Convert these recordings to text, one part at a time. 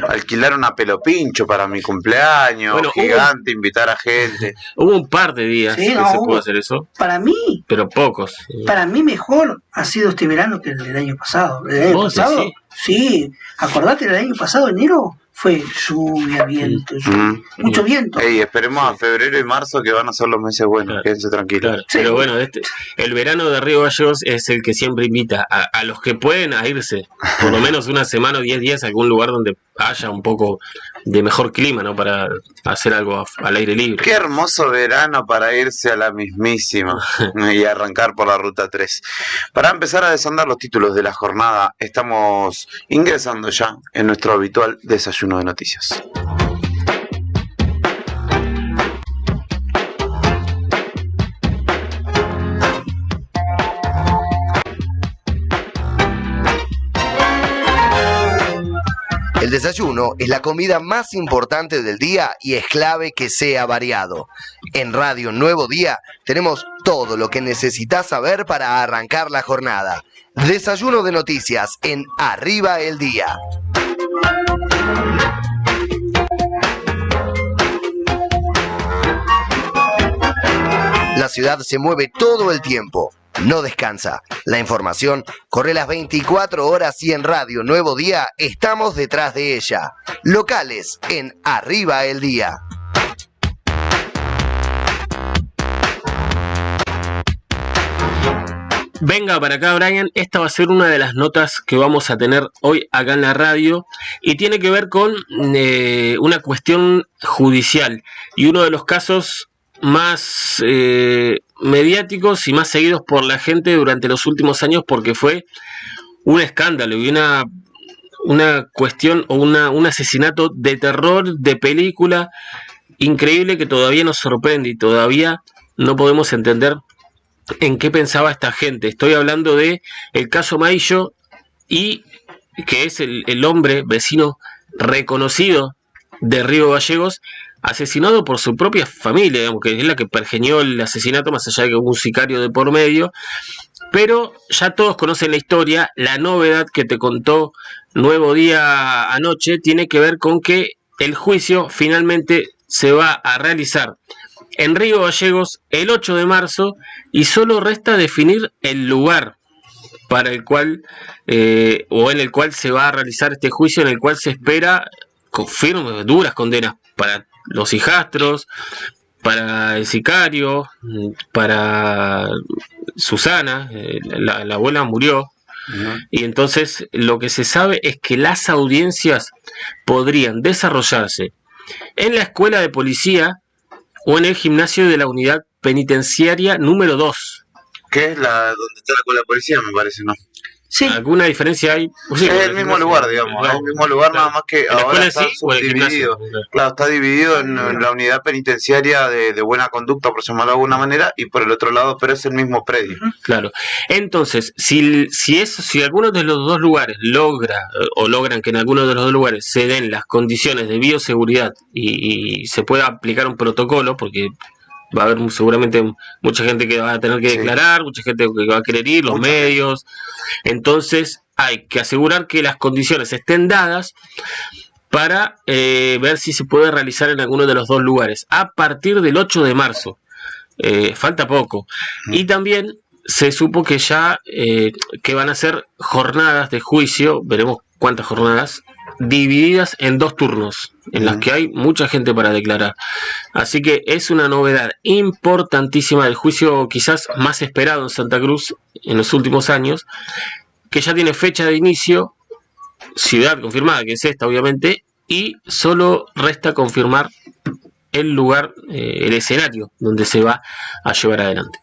alquilar una pelopincho para mi cumpleaños, Bueno, gigante, invitar a gente. Hubo un par de días Sí, que no, se hubo. pudo hacer eso, Para mí, pero pocos. mejor ha sido este verano que el del año pasado. El año ¿Vos pasado, decís? sí, acordate, el año pasado, enero, fue lluvia, viento, mucho viento. Ey, esperemos a febrero y marzo que van a ser los meses buenos, Claro. quédense tranquilos. Claro, Sí. pero bueno, el verano de Río Gallegos es el que siempre invita a los que pueden a irse, por lo menos una semana o 10 días a algún lugar donde haya un poco de mejor clima, ¿no? Para hacer algo al aire libre. Qué hermoso verano para irse a la mismísima y arrancar por la ruta 3. Para empezar a desandar los títulos de la jornada, estamos ingresando ya en nuestro habitual desayuno de noticias. El desayuno es la comida más importante del día y es clave que sea variado. En Radio Nuevo Día tenemos todo lo que necesitas saber para arrancar la jornada. Desayuno de noticias en Arriba el Día. La ciudad se mueve todo el tiempo. No descansa. La información corre las 24 horas y en Radio Nuevo Día estamos detrás de ella. Locales en Arriba el Día. Venga para acá, Brian. Esta va a ser una de las notas que vamos a tener hoy acá en la radio y tiene que ver con una cuestión judicial y uno de los casos más mediáticos y más seguidos por la gente durante los últimos años porque fue un escándalo y una cuestión o un asesinato de terror, de película increíble que todavía nos sorprende y todavía no podemos entender en qué pensaba esta gente. Estoy hablando de el caso Maillo y que es el hombre vecino reconocido de Río Gallegos, asesinado por su propia familia, digamos, que es la que pergeñó el asesinato, más allá de que hubo un sicario de por medio. Pero ya todos conocen la historia. La novedad que te contó Nuevo Día anoche tiene que ver con que el juicio finalmente se va a realizar en Río Gallegos el 8 de marzo y solo resta definir el lugar para el cual o en el cual se va a realizar este juicio, en el cual se espera con firmes, duras condenas para los hijastros, para el sicario, para Susana, la abuela murió. Y entonces lo que se sabe es que las audiencias podrían desarrollarse en la escuela de policía o en el gimnasio de la unidad penitenciaria número 2. ¿Qué es donde está la policía, me parece, no? Sí. ¿Alguna diferencia hay? Sí, es el mismo lugar, digamos, es el mismo lugar, claro. Nada más que ahora está subdividido. Claro, está dividido en la unidad penitenciaria de buena conducta, por llamarlo de alguna manera, y por el otro lado, pero es el mismo predio. Claro. Entonces, si alguno de los dos lugares logran que en alguno de los dos lugares se den las condiciones de bioseguridad y se pueda aplicar un protocolo, porque va a haber seguramente mucha gente que va a tener que declarar, mucha gente que va a querer ir, los medios. Entonces hay que asegurar que las condiciones estén dadas para ver si se puede realizar en alguno de los dos lugares a partir del 8 de marzo. Falta poco. Y también se supo que ya que van a ser jornadas de juicio, veremos cuántas jornadas, divididas en 2 turnos, en las que hay mucha gente para declarar. Así que es una novedad importantísima del juicio quizás más esperado en Santa Cruz en los últimos años, que ya tiene fecha de inicio, ciudad confirmada, que es esta obviamente, y solo resta confirmar el lugar, el escenario donde se va a llevar adelante.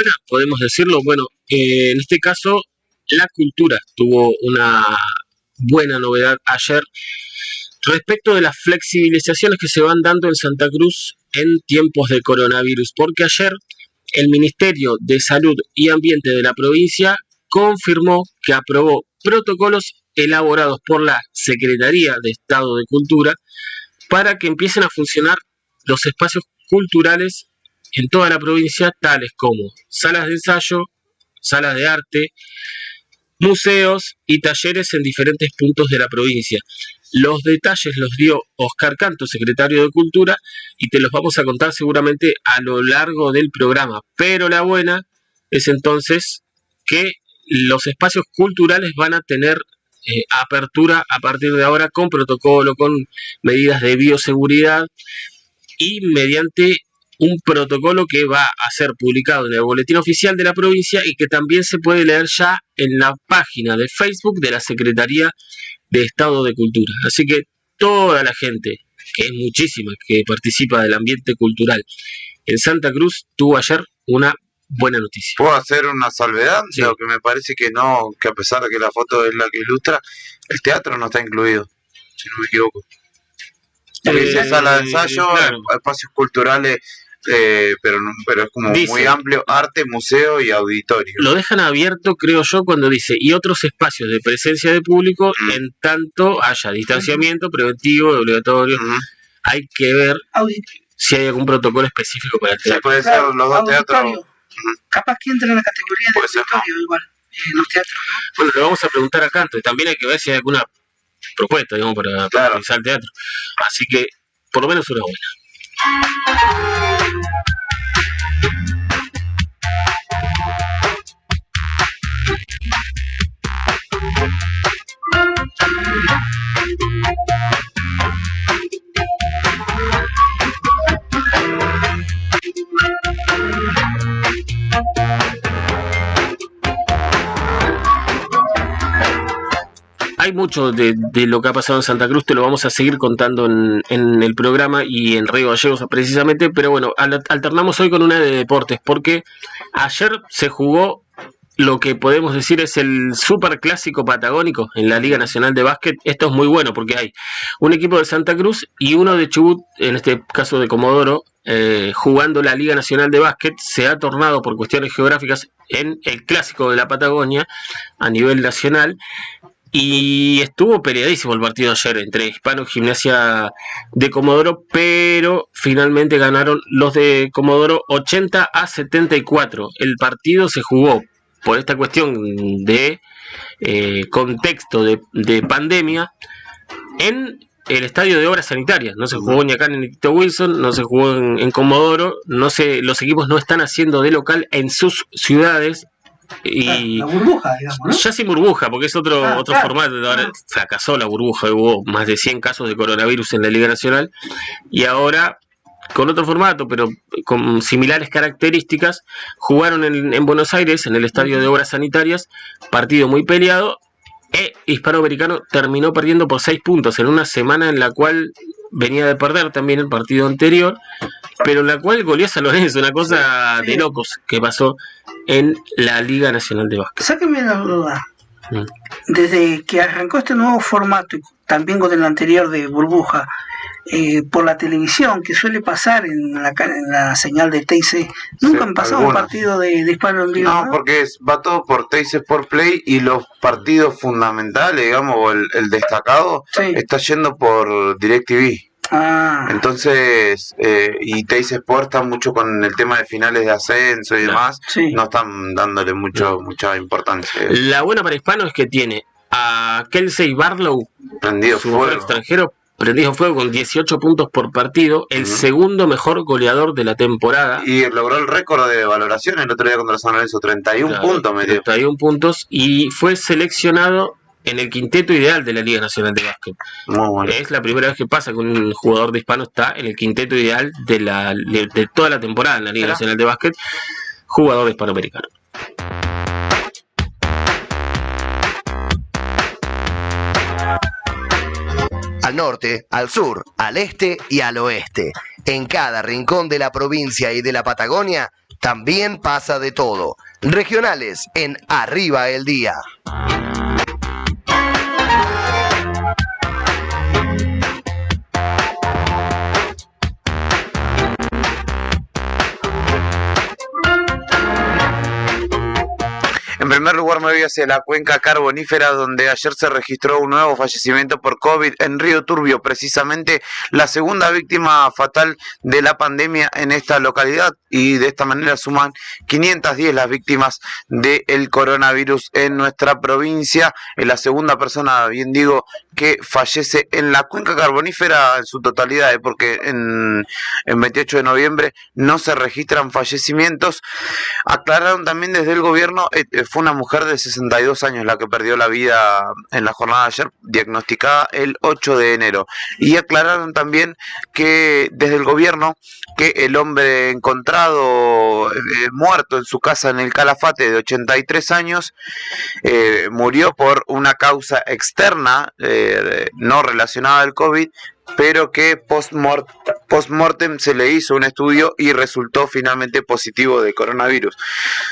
buena, podemos decirlo. Bueno, en este caso, la cultura tuvo una buena novedad ayer respecto de las flexibilizaciones que se van dando en Santa Cruz en tiempos de coronavirus, porque ayer el Ministerio de Salud y Ambiente de la provincia confirmó que aprobó protocolos elaborados por la Secretaría de Estado de Cultura para que empiecen a funcionar los espacios culturales en toda la provincia, tales como salas de ensayo, salas de arte, museos y talleres en diferentes puntos de la provincia. Los detalles los dio Oscar Canto, secretario de Cultura, y te los vamos a contar seguramente a lo largo del programa. Pero la buena es entonces que los espacios culturales van a tener apertura a partir de ahora con protocolo, con medidas de bioseguridad y mediante un protocolo que va a ser publicado en el boletín oficial de la provincia y que también se puede leer ya en la página de Facebook de la Secretaría de Estado de Cultura. Así que toda la gente, que es muchísima, que participa del ambiente cultural en Santa Cruz, tuvo ayer una buena noticia. ¿Puedo hacer una salvedad? Sí. Lo que me parece que no, que a pesar de que la foto es la que ilustra, el teatro no está incluido, si no me equivoco. Dice sala de ensayo, claro. Espacios culturales, pero es como Dice, muy amplio, arte, museo y auditorio. Lo dejan abierto, creo yo, cuando dice, y otros espacios de presencia de público, en tanto haya distanciamiento preventivo, obligatorio. Hay que ver si hay algún protocolo específico para el Sí, teatro. puede ser los dos teatros. Capaz que entra en la categoría de Puede ser, auditorio igual, los teatros, ¿no? Bueno, le vamos a preguntar a Canto, y también hay que ver si hay alguna propuesta, digamos, para utilizar el teatro. Así que, por lo menos una buena. Hay mucho de lo que ha pasado en Santa Cruz, te lo vamos a seguir contando en el programa y en Río Gallegos precisamente, pero bueno, alternamos hoy con una de deportes, porque ayer se jugó lo que podemos decir es el superclásico patagónico en la Liga Nacional de Básquet. Esto es muy bueno porque hay un equipo de Santa Cruz y uno de Chubut, en este caso de Comodoro, jugando la Liga Nacional de Básquet. Se ha tornado por cuestiones geográficas en el clásico de la Patagonia a nivel nacional. Y estuvo peleadísimo el partido ayer entre Hispano y Gimnasia de Comodoro, pero finalmente ganaron los de Comodoro 80-74. El partido se jugó por esta cuestión de contexto de pandemia en el estadio de Obras Sanitarias. No se jugó ni acá en el Tito Wilson, no se jugó en Comodoro, los equipos no están haciendo de local en sus ciudades. Y la burbuja, digamos, ¿no? Ya sin burbuja, porque es otro formato. Ahora fracasó la burbuja, hubo más de 100 casos de coronavirus en la Liga Nacional, y ahora con otro formato, pero con similares características, jugaron en Buenos Aires, en el estadio de Obras Sanitarias, partido muy peleado, Hispanoamericano terminó perdiendo por 6 puntos en una semana en la cual venía de perder también el partido anterior, pero en la cual goleó a San Lorenzo, una cosa de locos que pasó en la Liga Nacional de Básquet. Sáquenme la duda. Desde que arrancó este nuevo formato, y también con el anterior de burbuja, por la televisión, que suele pasar en la señal de TIC, nunca han pasado un partido de Hispano en vivo. No, porque va todo por TIC Sport Play y los partidos fundamentales, digamos, o el destacado, está yendo por DirecTV. Entonces, y TIC Sport está mucho con el tema de finales de ascenso y demás, no están dándole mucha importancia. La buena para Hispano es que tiene a Kelsey Barlow, prendido fuego, extranjero, prendido fuego con 18 puntos por partido, el segundo mejor goleador de la temporada. Y logró el récord de valoración el otro día contra San Lorenzo, 31 puntos medio. 31 puntos, y fue seleccionado en el quinteto ideal de la Liga Nacional de Básquet. Muy bueno. Es la primera vez que pasa que un jugador de Hispano está en el quinteto ideal de toda la temporada en la Liga Nacional de Básquet, jugador de Hispanoamericano. Al norte, al sur, al este y al oeste. En cada rincón de la provincia y de la Patagonia también pasa de todo. Regionales en Arriba el Día. En primer lugar me voy hacia la cuenca carbonífera, donde ayer se registró un nuevo fallecimiento por COVID en Río Turbio, precisamente la segunda víctima fatal de la pandemia en esta localidad, y de esta manera suman 510 las víctimas del coronavirus en nuestra provincia. Es la segunda persona, bien digo, que fallece en la cuenca carbonífera en su totalidad, porque en 28 de noviembre no se registran fallecimientos. Aclararon también desde el gobierno, fue una mujer de 62 años la que perdió la vida en la jornada de ayer, diagnosticada el 8 de enero. Y aclararon también que desde el gobierno que el hombre encontrado muerto en su casa en el Calafate, de 83 años, murió por una causa externa, no relacionada al COVID, pero que post-mortem se le hizo un estudio y resultó finalmente positivo de coronavirus.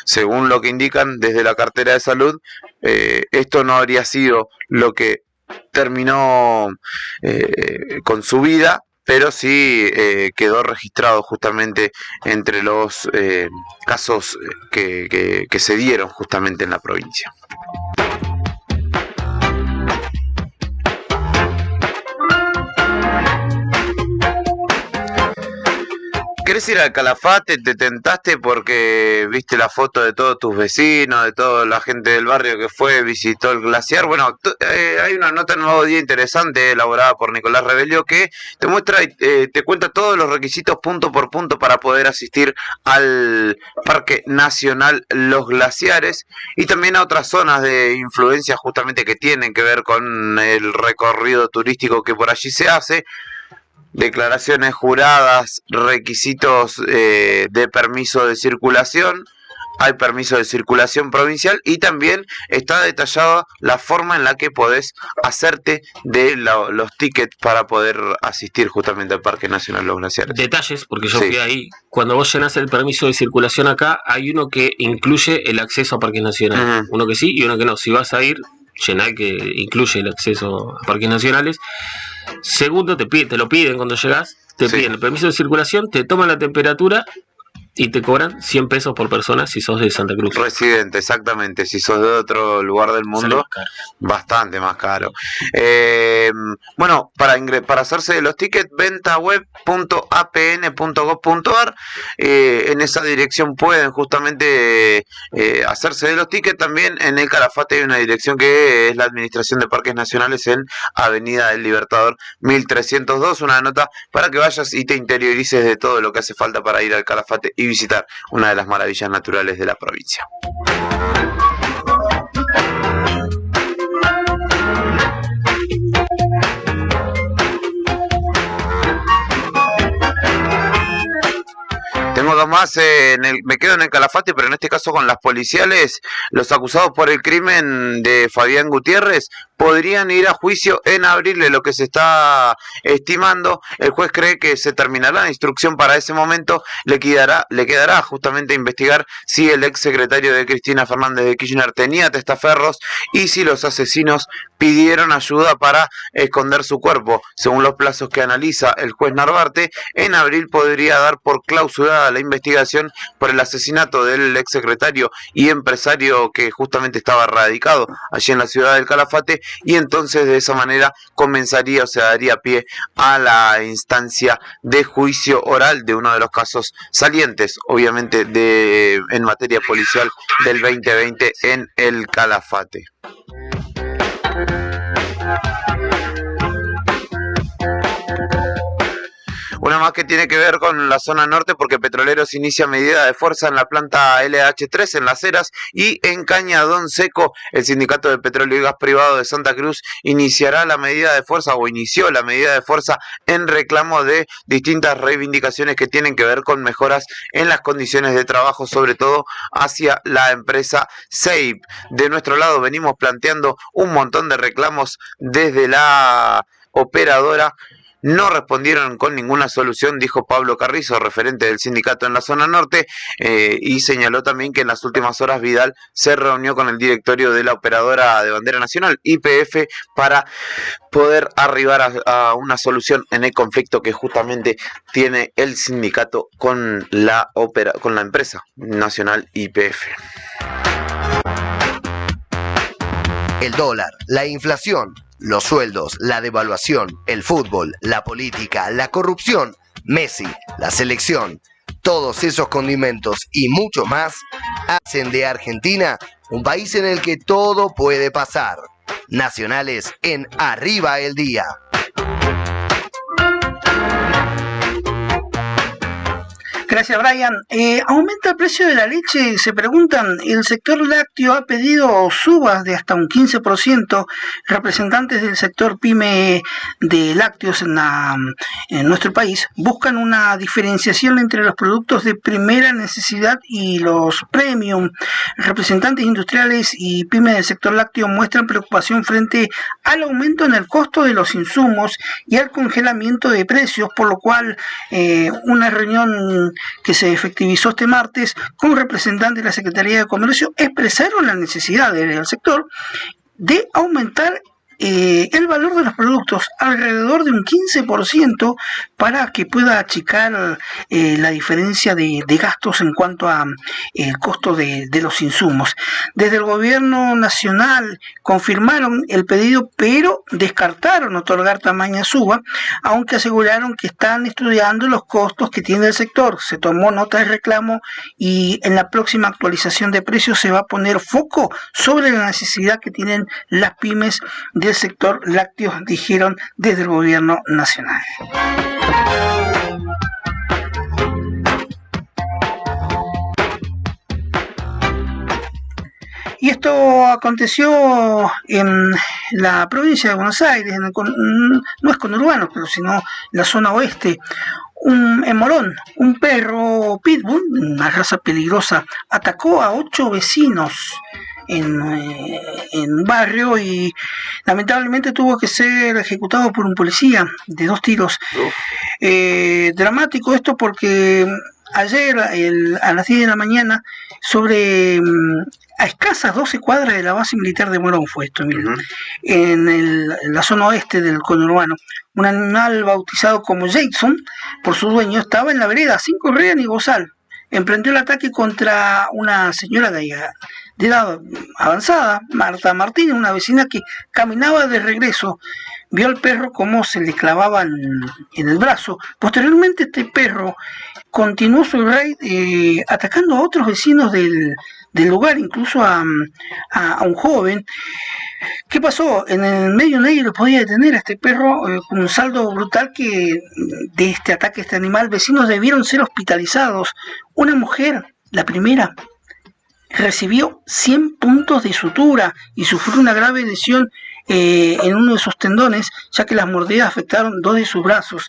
Según lo que indican desde la cartera de salud, esto no habría sido lo que terminó con su vida, pero sí quedó registrado justamente entre los casos que se dieron justamente en la provincia. ¿Querés ir al Calafate? ¿Te tentaste porque viste la foto de todos tus vecinos, de toda la gente del barrio que fue, visitó el glaciar? Bueno, hay una nota en Nuevo Día interesante elaborada por Nicolás Rebelio que te muestra y te cuenta todos los requisitos punto por punto para poder asistir al Parque Nacional Los Glaciares, y también a otras zonas de influencia justamente que tienen que ver con el recorrido turístico que por allí se hace. Declaraciones juradas, requisitos de permiso de circulación. Hay permiso de circulación provincial y también está detallada la forma en la que podés hacerte de los tickets para poder asistir justamente al Parque Nacional Los Glaciares. Detalles, porque yo fui ahí. Cuando vos llenás el permiso de circulación acá, hay uno que incluye el acceso a Parques Nacionales. Uno que sí y uno que no. Si vas a ir, llená que incluye el acceso a Parques Nacionales. Segundo, te lo piden cuando llegás, piden el permiso de circulación, te toman la temperatura y te cobran 100 pesos por persona si sos de Santa Cruz. Residente, exactamente. Si sos de otro lugar del mundo, bastante más caro. Bueno, para hacerse de los tickets, ventaweb.apn.gov.ar. En esa dirección pueden justamente hacerse de los tickets. También en el Calafate hay una dirección que es la Administración de Parques Nacionales en Avenida del Libertador 1302. Una nota para que vayas y te interiorices de todo lo que hace falta para ir al Calafate y visitar una de las maravillas naturales de la provincia. Tengo dos más, me quedo en el Calafate, pero en este caso con las policiales. Los acusados por el crimen de Fabián Gutiérrez podrían ir a juicio en abril, de lo que se está estimando. El juez cree que se terminará la instrucción para ese momento. Le quedará justamente investigar si el ex secretario de Cristina Fernández de Kirchner tenía testaferros y si los asesinos pidieron ayuda para esconder su cuerpo. Según los plazos que analiza el juez Narvarte, en abril podría dar por clausurada la investigación por el asesinato del ex secretario y empresario que justamente estaba radicado allí en la ciudad del Calafate, y entonces de esa manera comenzaría o se daría pie a la instancia de juicio oral de uno de los casos salientes, obviamente, en materia policial del 2020 en el Calafate. Una más que tiene que ver con la zona norte, porque Petroleros inicia medida de fuerza en la planta LH3 en Las Heras y en Cañadón Seco. El Sindicato de Petróleo y Gas Privado de Santa Cruz inició la medida de fuerza en reclamo de distintas reivindicaciones que tienen que ver con mejoras en las condiciones de trabajo, sobre todo hacia la empresa SEIP. De nuestro lado venimos planteando un montón de reclamos desde la operadora. no respondieron con ninguna solución, dijo Pablo Carrizo, referente del sindicato en la zona norte, y señaló también que en las últimas horas Vidal se reunió con el directorio de la operadora de bandera nacional, YPF, para poder arribar a una solución en el conflicto que justamente tiene el sindicato con la empresa nacional YPF. El dólar, la inflación, los sueldos, la devaluación, el fútbol, la política, la corrupción, Messi, la selección, todos esos condimentos y mucho más hacen de Argentina un país en el que todo puede pasar. Nacionales en Arriba el Día. Gracias, Brian. ¿Aumenta el precio de la leche? Se preguntan. El sector lácteo ha pedido subas de hasta un 15%. Representantes del sector pyme de lácteos en nuestro país buscan una diferenciación entre los productos de primera necesidad y los premium. Representantes industriales y pyme del sector lácteo muestran preocupación frente al aumento en el costo de los insumos y al congelamiento de precios, por lo cual una reunión que se efectivizó este martes con representantes de la Secretaría de Comercio expresaron la necesidad del sector de aumentar el valor de los productos alrededor de un 15% para que pueda achicar la diferencia de gastos en cuanto a el costo de los insumos. Desde el gobierno nacional confirmaron el pedido, pero descartaron otorgar tamaña suba, aunque aseguraron que están estudiando los costos que tiene el sector. Se tomó nota de reclamo y en la próxima actualización de precios se va a poner foco sobre la necesidad que tienen las pymes del sector lácteo, dijeron desde el gobierno nacional. Y esto aconteció en la provincia de Buenos Aires, no es conurbano, pero sino la zona oeste. En Morón, un perro pitbull, una raza peligrosa, atacó a 8 vecinos en un barrio y lamentablemente tuvo que ser ejecutado por un policía de 2 tiros. Dramático esto porque ayer a las 10 de la mañana, a escasas 12 cuadras de la base militar de Morón fue esto, miren, en la zona oeste del conurbano. Un animal bautizado como Jason por su dueño estaba en la vereda sin correa ni bozal. Emprendió el ataque contra una señora de edad avanzada, Marta Martínez, una vecina que caminaba de regreso. Vio al perro como se le clavaba en el brazo. Posteriormente este perro continuó su raid atacando a otros vecinos del lugar, incluso a un joven. ¿Qué pasó? En el medio nadie lo podía detener a este perro, con un saldo brutal de este ataque a este animal. Vecinos debieron ser hospitalizados. Una mujer, la primera, recibió 100 puntos de sutura y sufrió una grave lesión en uno de sus tendones, ya que las mordidas afectaron 2 de sus brazos.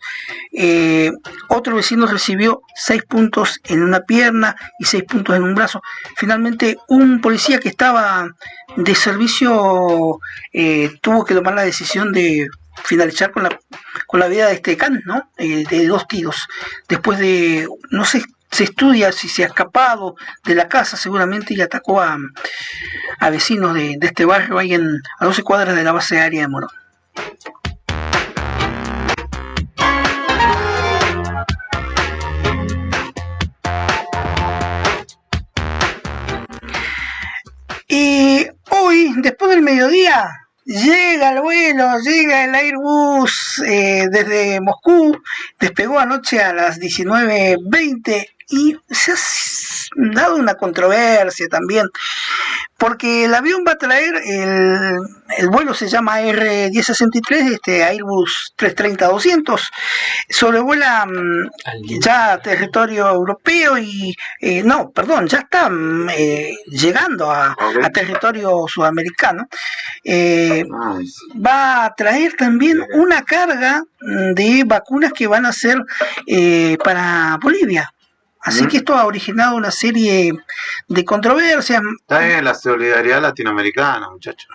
Otro vecino recibió 6 puntos en una pierna y 6 puntos en un brazo. Finalmente, un policía que estaba de servicio tuvo que tomar la decisión de finalizar con la vida de este can, ¿no? De 2 tiros. Después de, no sé, se estudia si se ha escapado de la casa seguramente y atacó a vecinos de este barrio ahí a 12 cuadras de la base aérea de Morón. Y hoy, después del mediodía, llega el vuelo, llega el Airbus desde Moscú, despegó anoche a las 19:20 y se ha dado una controversia también, porque el avión va a traer, el vuelo se llama R1063, este Airbus 330-200, sobrevuela ya territorio europeo y, ya está llegando a territorio sudamericano. Va a traer también una carga de vacunas que van a ser para Bolivia. Así que esto ha originado una serie de controversias. Está bien la solidaridad latinoamericana, muchachos.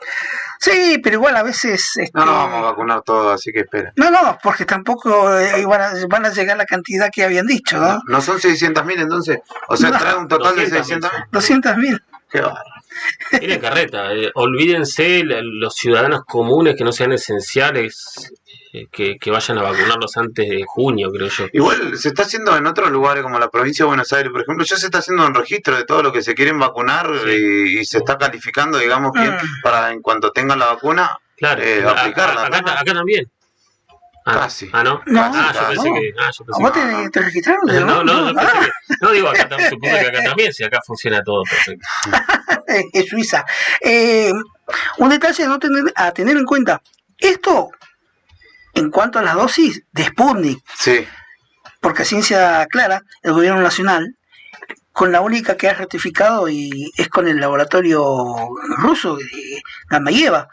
Sí, pero igual a veces... No nos vamos a vacunar todos, así que esperen. No, porque tampoco van a llegar la cantidad que habían dicho, ¿no? ¿No son 600.000 entonces? O sea, trae un total de 600.000. 200.000. Qué bárbaro. Tiene carreta. Olvídense los ciudadanos comunes que no sean esenciales, que vayan a vacunarlos antes de junio, creo yo. Igual se está haciendo en otros lugares como la provincia de Buenos Aires, por ejemplo, ya se está haciendo un registro de todo lo que se quieren vacunar, sí. y se está calificando, digamos, quién, para en cuanto tengan la vacuna, claro, aplicarla. Acá también. Casi. ¿No? No, yo pensé que... ¿Vos te registraron? No, digo, acá supongo que acá también, si acá funciona todo perfecto. Es Suiza. Un detalle a tener en cuenta. Esto, en cuanto a las dosis de Sputnik, sí. Porque a ciencia clara, el gobierno nacional, con la única que ha ratificado y es con el laboratorio ruso, Galmayeva,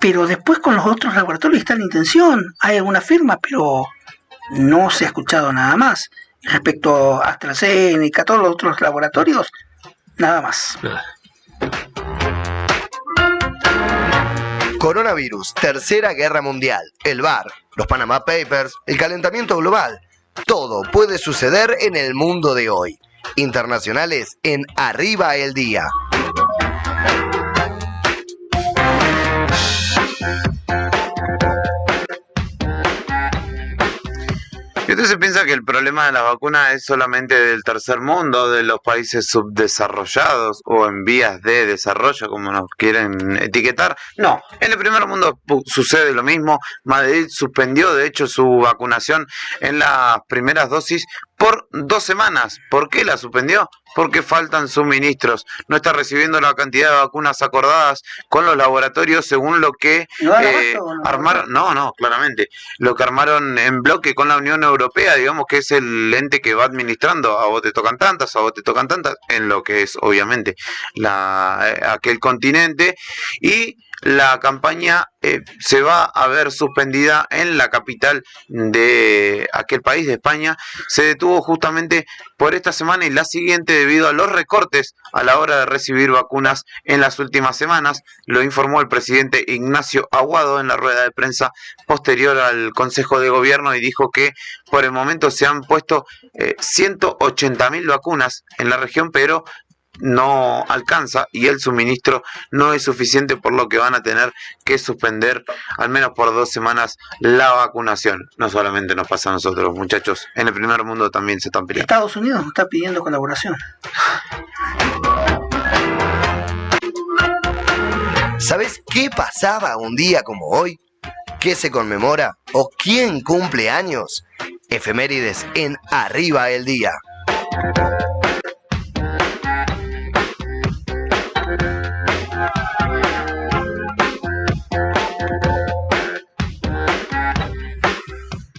pero después con los otros laboratorios está en intención, hay alguna firma, pero no se ha escuchado nada más. Respecto a AstraZeneca, todos los otros laboratorios, nada más. Coronavirus, Tercera Guerra Mundial, el VAR, los Panama Papers, el calentamiento global. Todo puede suceder en el mundo de hoy. Internacionales en Arriba el Día. Y usted se piensa que el problema de la vacuna es solamente del tercer mundo, de los países subdesarrollados o en vías de desarrollo, como nos quieren etiquetar. No, en el primer mundo sucede lo mismo. Madrid suspendió, de hecho, su vacunación en las primeras dosis por 2 semanas. ¿Por qué la suspendió? Porque faltan suministros. No está recibiendo la cantidad de vacunas acordadas con los laboratorios según lo que armaron. No, claramente. Lo que armaron en bloque con la Unión Europea, digamos que es el ente que va administrando. A vos te tocan tantas, en lo que es obviamente aquel continente. Y la campaña se va a ver suspendida en la capital de aquel país, de España. Se detuvo justamente por esta semana y la siguiente debido a los recortes a la hora de recibir vacunas en las últimas semanas. Lo informó el presidente Ignacio Aguado en la rueda de prensa posterior al Consejo de Gobierno y dijo que por el momento se han puesto 180.000 vacunas en la región, pero no alcanza y el suministro no es suficiente, por lo que van a tener que suspender al menos por 2 semanas la vacunación. No solamente nos pasa a nosotros, muchachos, en el primer mundo también se están peleando. Estados Unidos está pidiendo colaboración. ¿Sabes qué pasaba un día como hoy? ¿Qué se conmemora? ¿O quién cumple años? Efemérides en Arriba el Día.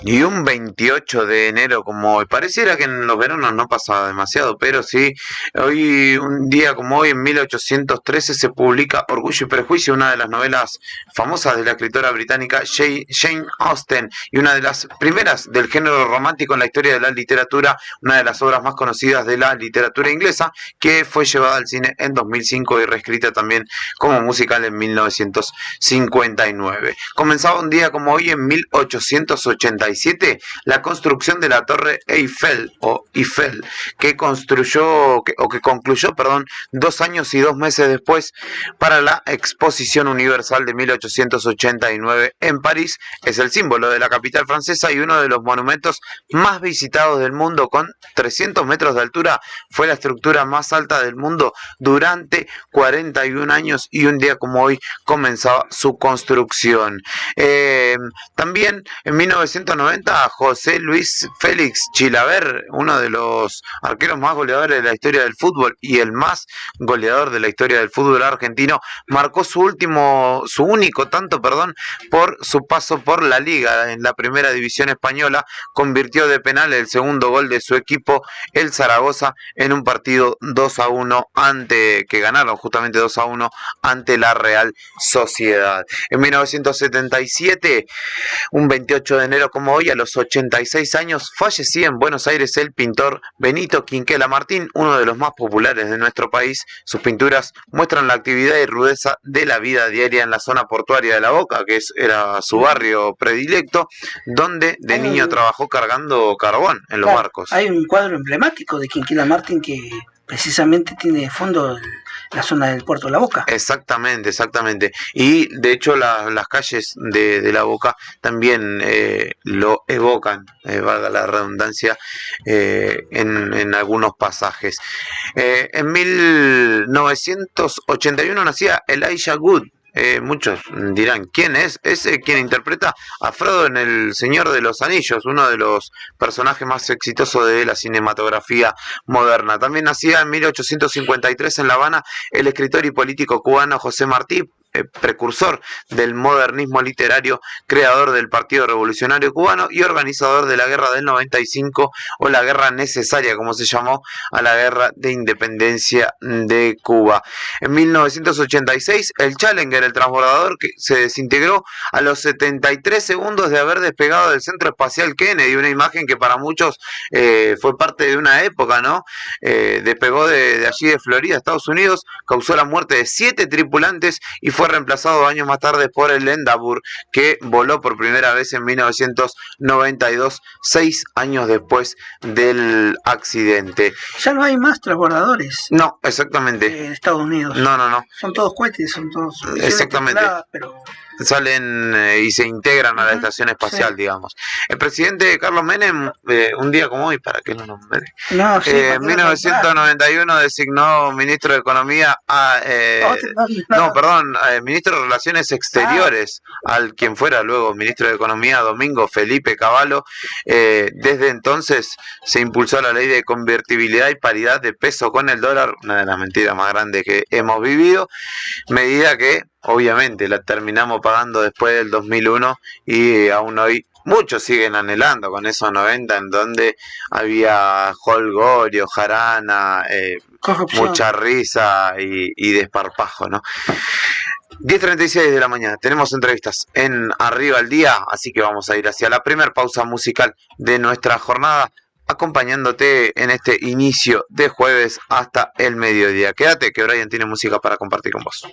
Y un 28 de enero como hoy, pareciera que en los veranos no pasa demasiado, pero sí, hoy, un día como hoy, en 1813, se publica Orgullo y Prejuicio, una de las novelas famosas de la escritora británica Jane Austen, y una de las primeras del género romántico en la historia de la literatura, una de las obras más conocidas de la literatura inglesa, que fue llevada al cine en 2005 y reescrita también como musical en 1959. Comenzaba un día como hoy, en 1887, la construcción de la Torre Eiffel, que concluyó 2 años y 2 meses después para la Exposición Universal de 1889 en París. Es el símbolo de la capital francesa y uno de los monumentos más visitados del mundo. Con 300 metros de altura, fue la estructura más alta del mundo durante 41 años y un día como hoy comenzaba su construcción. También en 1990, José Luis Félix Chilaver, uno de los arqueros más goleadores de la historia del fútbol y el más goleador de la historia del fútbol argentino, marcó su único tanto, por su paso por la Liga en la primera división española. Convirtió de penal el segundo gol de su equipo, el Zaragoza, en un partido 2-1 que ganaron justamente 2-1 ante la Real Sociedad. En 1977, un 28 de enero como como hoy, a los 86 años, fallecía en Buenos Aires el pintor Benito Quinquela Martín, uno de los más populares de nuestro país. Sus pinturas muestran la actividad y rudeza de la vida diaria en la zona portuaria de La Boca, que era su barrio predilecto, donde de niño trabajó cargando carbón en los barcos. Hay un cuadro emblemático de Quinquela Martín que precisamente tiene de fondo la zona del puerto de La Boca. Exactamente, exactamente. Y de hecho las calles de La Boca también lo evocan, valga la redundancia, en algunos pasajes. En 1981 nacía Elijah Wood. Muchos dirán, ¿quién es? Es quien interpreta a Frodo en El Señor de los Anillos, uno de los personajes más exitosos de la cinematografía moderna. También nacía en 1853 en La Habana el escritor y político cubano José Martí, precursor del modernismo literario, creador del Partido Revolucionario Cubano y organizador de la Guerra del 95, o la Guerra Necesaria, como se llamó a la Guerra de Independencia de Cuba. En 1986, el Challenger, el transbordador, que se desintegró a los 73 segundos de haber despegado del Centro Espacial Kennedy, una imagen que para muchos fue parte de una época, ¿no? Despegó de allí de Florida, Estados Unidos, causó la muerte de 7 tripulantes y fue reemplazado años más tarde por el Endeavour, que voló por primera vez en 1992, 6 años después del accidente. Ya no hay más transbordadores. No, exactamente. En Estados Unidos. No. Son todos cohetes, son todos. Exactamente. Pero salen y se integran a la estación espacial, digamos. El presidente Carlos Menem, un día como hoy, para que no nos en 1991 designó ministro de Economía ministro de Relaciones Exteriores al quien fuera luego ministro de Economía, Domingo Felipe Cavallo. Desde entonces se impulsó la ley de convertibilidad y paridad de peso con el dólar, una de las mentiras más grandes que hemos vivido, medida que obviamente la terminamos pagando después del 2001 y aún hoy muchos siguen anhelando con esos 90 en donde había jolgorio, jarana, mucha risa y desparpajo, ¿no? 10:36 de la mañana, tenemos entrevistas en Arriba al Día, así que vamos a ir hacia la primera pausa musical de nuestra jornada, acompañándote en este inicio de jueves hasta el mediodía. Quédate que Brian tiene música para compartir con vos.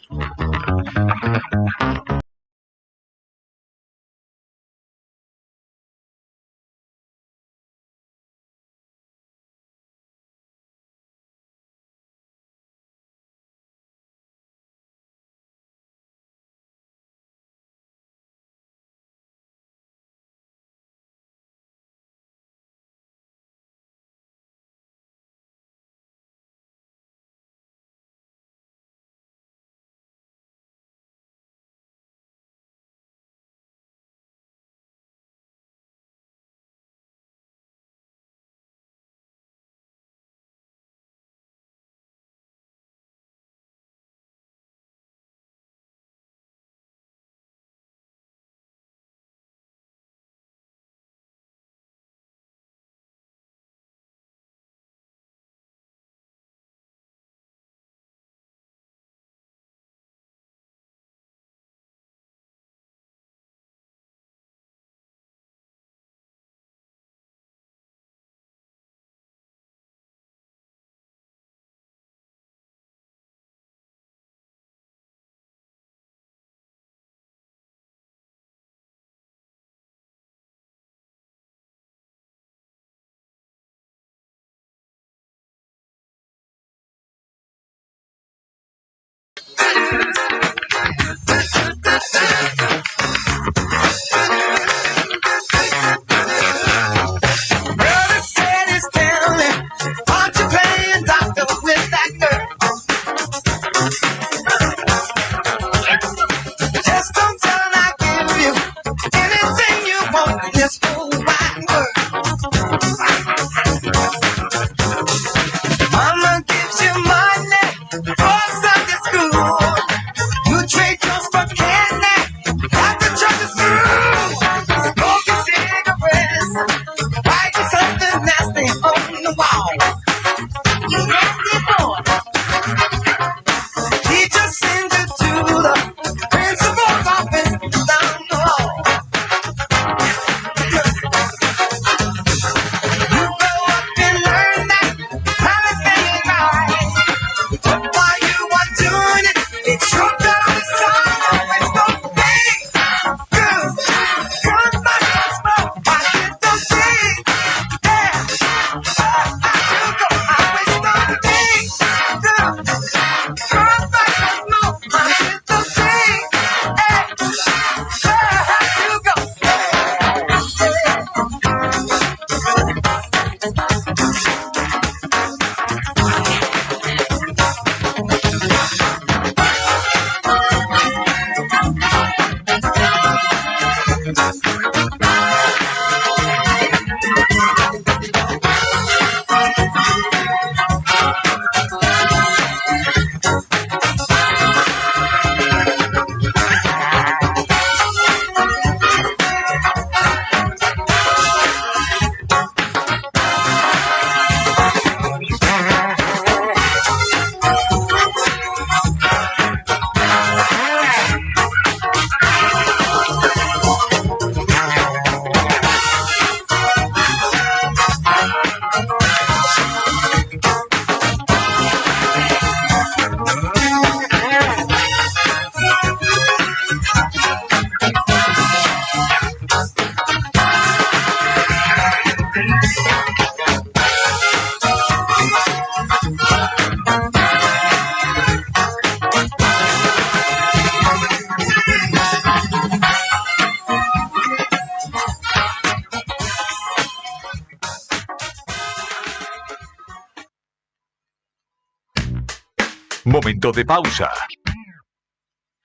Momento de pausa.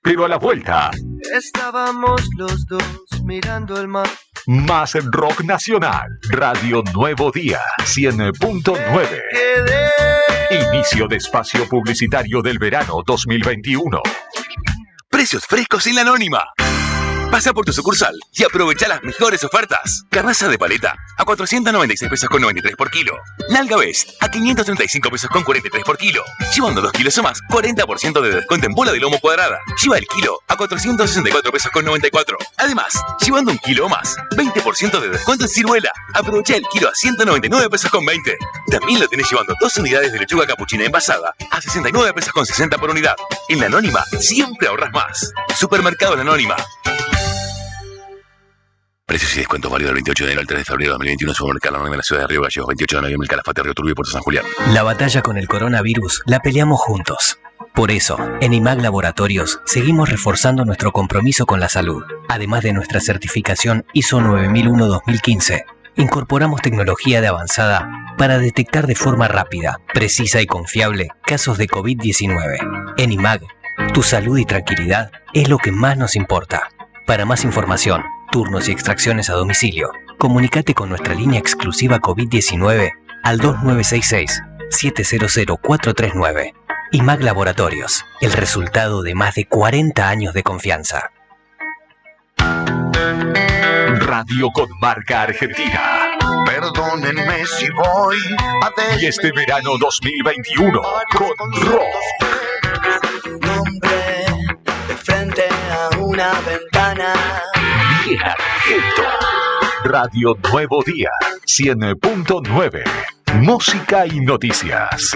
Pero a la vuelta, estábamos los dos mirando el mar. más rock nacional. Radio Nuevo Día 100.9. Inicio de espacio publicitario del verano 2021. Precios frescos en La Anónima. Pasa por tu sucursal y aprovecha las mejores ofertas. Carnaza de paleta a 496 pesos con 93 por kilo. Nalga Best a 535 pesos con 43 por kilo. Llevando 2 kilos o más, 40% de descuento en bola de lomo cuadrada. Lleva el kilo a 464 pesos con 94. Además, llevando 1 kilo o más, 20% de descuento en ciruela. Aprovecha el kilo a 199 pesos con 20. También lo tenés llevando 2 unidades de lechuga capuchina envasada a 69 pesos con 60 por unidad. En La Anónima siempre ahorras más. Supermercado La Anónima. Precios y descuentos válidos del 28 de enero al 3 de febrero de 2021 en Supermercado La Anónima en la ciudad de Río Gallegos, 28 de noviembre en Calafate, Río Turbio y Puerto San Julián. La batalla con el coronavirus la peleamos juntos. Por eso, en IMAG Laboratorios seguimos reforzando nuestro compromiso con la salud. Además de nuestra certificación ISO 9001-2015, incorporamos tecnología de avanzada para detectar de forma rápida, precisa y confiable casos de COVID-19. En IMAG, tu salud y tranquilidad es lo que más nos importa. Para más información, turnos y extracciones a domicilio, comunícate con nuestra línea exclusiva COVID-19 al 2966-700439. IMAG Laboratorios, el resultado de más de 40 años de confianza. Radio con marca argentina. Perdónenme si voy a Y este verano 2021 con rock. Nombre de frente a una ventana. Bien Argento. Radio Nuevo Día 100.9. Música y noticias.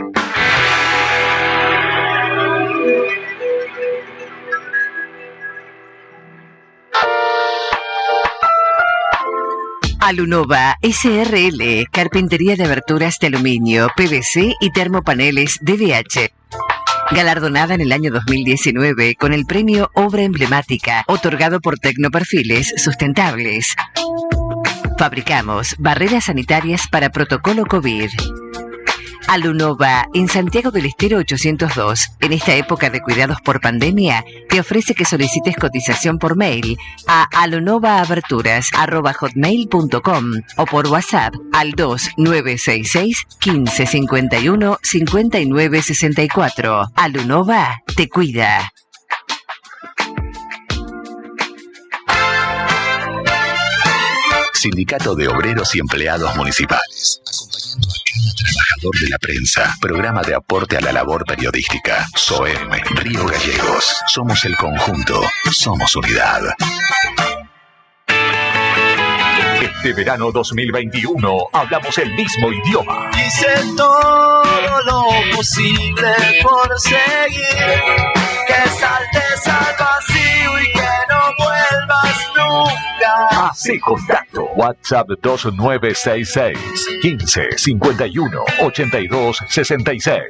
Alunova SRL, carpintería de aberturas de aluminio, PVC y termopaneles DBH. Galardonada en el año 2019 con el premio Obra Emblemática, otorgado por Tecnoperfiles Sustentables. Fabricamos barreras sanitarias para protocolo COVID. Alunova, en Santiago del Estero 802. En esta época de cuidados por pandemia, te ofrece que solicites cotización por mail a alunovaaberturas@hotmail.com o por WhatsApp al 2966 1551 5964. Alunova te cuida. Sindicato de Obreros y Empleados Municipales. Acompañando a cada trabajador de la prensa. Programa de aporte a la labor periodística. SOEM, Río Gallegos. Somos el conjunto. Somos unidad. Este verano 2021 hablamos el mismo idioma. Hice todo lo posible por seguir. Que saltes al vacío y que no vuelvas nunca. Hace contacto. WhatsApp 2966 1551 82 66.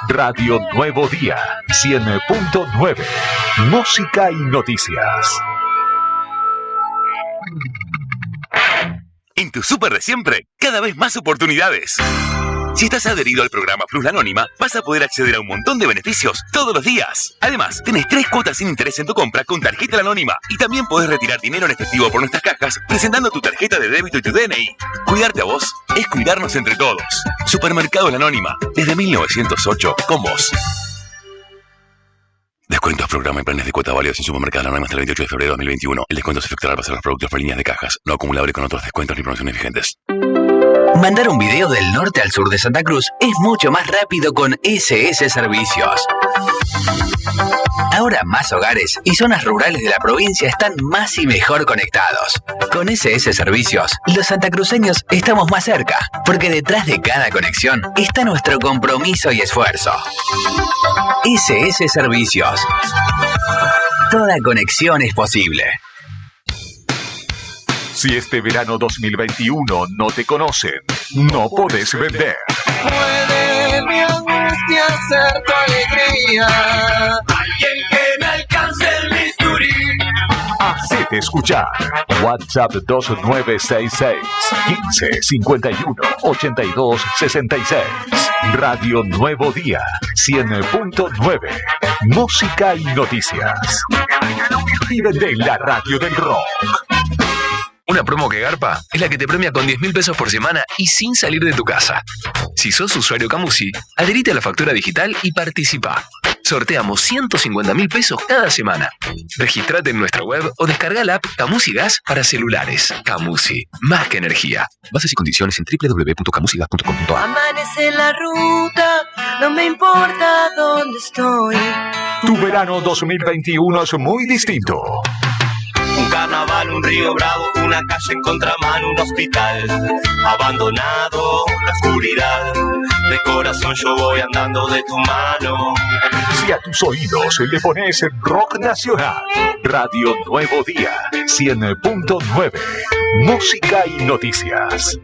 Radio Nuevo Día 100.9. Música y noticias. En tu súper de siempre, cada vez más oportunidades. Si estás adherido al programa Plus La Anónima, vas a poder acceder a un montón de beneficios todos los días. Además, tenés 3 cuotas sin interés en tu compra con tarjeta La Anónima. Y también podés retirar dinero en efectivo por nuestras cajas presentando tu tarjeta de débito y tu DNI. Cuidarte a vos es cuidarnos entre todos. Supermercado La Anónima, desde 1908, con vos. Descuentos, programa y planes de cuota válidos en Supermercado La Anónima hasta el 28 de febrero de 2021. El descuento se efectuará al pasar los productos por líneas de cajas, no acumulable con otros descuentos ni promociones vigentes. Mandar un video del norte al sur de Santa Cruz es mucho más rápido con SS Servicios. Ahora más hogares y zonas rurales de la provincia están más y mejor conectados. Con SS Servicios, los santacruceños estamos más cerca, porque detrás de cada conexión está nuestro compromiso y esfuerzo. SS Servicios. Toda conexión es posible. Si este verano 2021 no te conocen, no podés vender. Puede mi angustia ser tu alegría. Alguien que me alcance el bisturí. Hacete escuchar. WhatsApp 2966 15 51 82 66. Radio Nuevo Día 100.9. Música y noticias. Y vende la radio del rock. Una promo que garpa es la que te premia con 10.000 pesos por semana y sin salir de tu casa. Si sos usuario Camusi, adherite a la factura digital y participa. Sorteamos 150.000 pesos cada semana. Regístrate en nuestra web o descarga la app Camusi Gas para celulares. Camusi, más que energía. Bases y condiciones en www.camusigas.com.ar. Amanece la ruta, no me importa dónde estoy. Tu verano 2021 es muy distinto. Un carnaval, un río bravo, una calle en contramano, un hospital abandonado, la oscuridad. De corazón yo voy andando de tu mano. Si a tus oídos le pones rock nacional, Radio Nuevo Día 100.9. Música y noticias.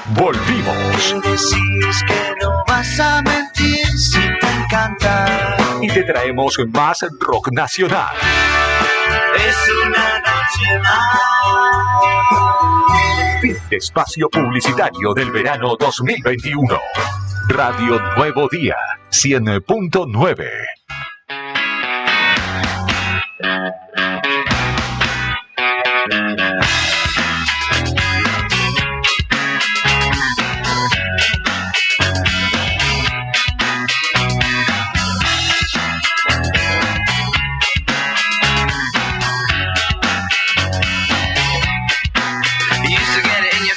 Volvimos. Decís que no vas a mentir si te encanta. Y te traemos más rock nacional. Es una noche más. Fin de espacio publicitario del verano 2021. Radio Nuevo Día 100.9.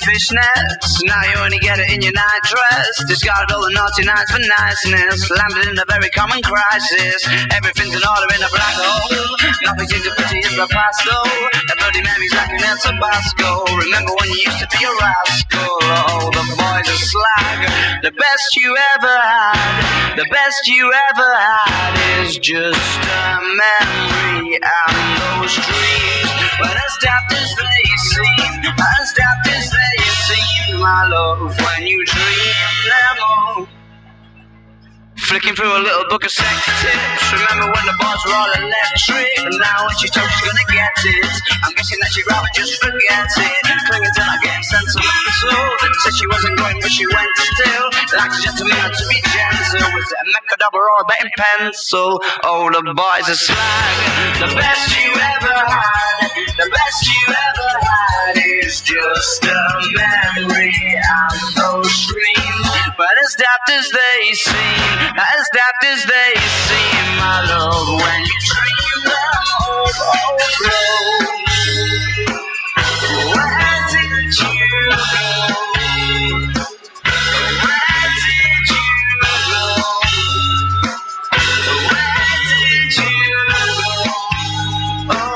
Fishnets, now you only get it in your night dress. Discarded all the naughty nights for niceness. Landed in a very common crisis. Everything's in order in a black hole. Nothing seems to pretty as the past though. The Bloody Mary's like an El Tabasco. Remember when you used to be a rascal? Oh, the boys are slag. The best you ever had. The best you ever had is just a memory. And those dreams, but as daft as they seem, as daft as they seem, my love, when you dream them all. Flicking through a little book of sex tips. Remember when the bars were all electric? And now when she told she's gonna get it, I'm guessing that she'd rather just forget it. Clinging till I'm getting sentimental. Said she wasn't going but she went still. Like a gentleman had to be gentle. Was it a Macadabra or a betting pencil? Oh, the boys are slag. The best you ever had, the best you ever had is just a memory and those dreams. But as daft as they seem, as daft as they seem, my love, when you dream them over. Where did you go? Where did you go? Where did you go?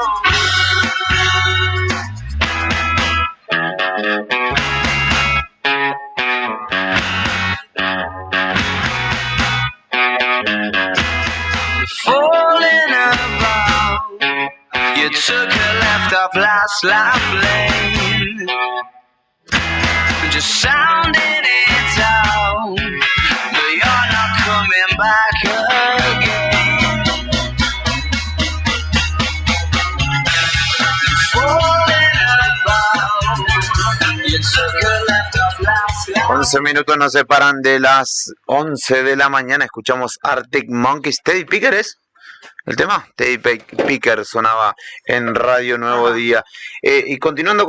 Falling about, you took a left off last lap lane, just sounding it out, but you're not coming back again. 11 minutos nos separan de las 11 de la mañana. Escuchamos Arctic Monkeys. Teddy Picker es el tema. Teddy Picker sonaba en Radio Nuevo Día. Y continuando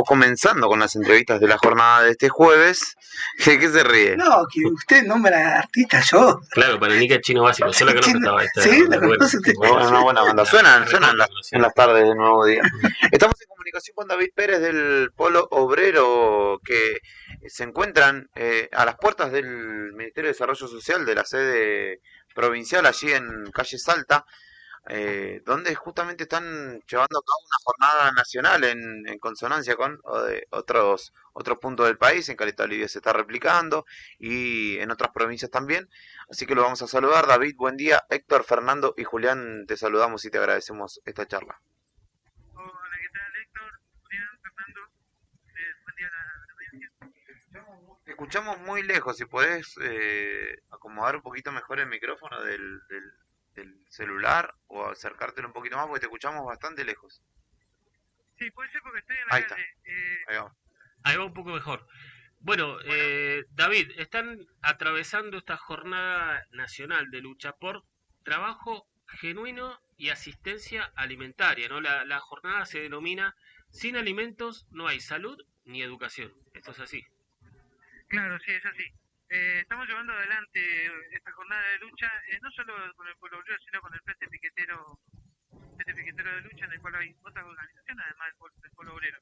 comenzando con las entrevistas de la jornada de este jueves. ¿De qué se ríe? No, que usted nombra artistas, yo. Claro, para Nica es Chino Básico. Yo la conozco, estaba esta. Sí, la conoce usted. Una buena banda. Suenan en las tardes de Nuevo Día. Estamos en comunicación con David Pérez del Polo Obrero, que se encuentran a las puertas del Ministerio de Desarrollo Social de la sede provincial, allí en calle Salta, donde justamente están llevando a cabo una jornada nacional en consonancia con otros puntos del país. En Caleta Olivia se está replicando y en otras provincias también. Así que lo vamos a saludar. David, buen día. Héctor, Fernando y Julián, te saludamos y te agradecemos esta charla. Hola, ¿qué tal, Héctor? Julián, Fernando. Buen día a la audiencia. Te escuchamos muy lejos. Si podés acomodar un poquito mejor el micrófono del celular o acercártelo un poquito más, porque te escuchamos bastante lejos. Sí, puede ser porque estoy en la calle. Ahí va un poco mejor. Bueno, David, están atravesando esta jornada nacional de lucha por trabajo genuino y asistencia alimentaria, ¿no? La jornada se denomina Sin alimentos no hay salud ni educación. ¿Esto es así? Claro, sí, es así. Estamos llevando adelante esta jornada de lucha, no solo con el Pueblo Obrero, sino con el Frente Piquetero de Lucha, en el cual hay otras organizaciones, además del Pueblo Obrero.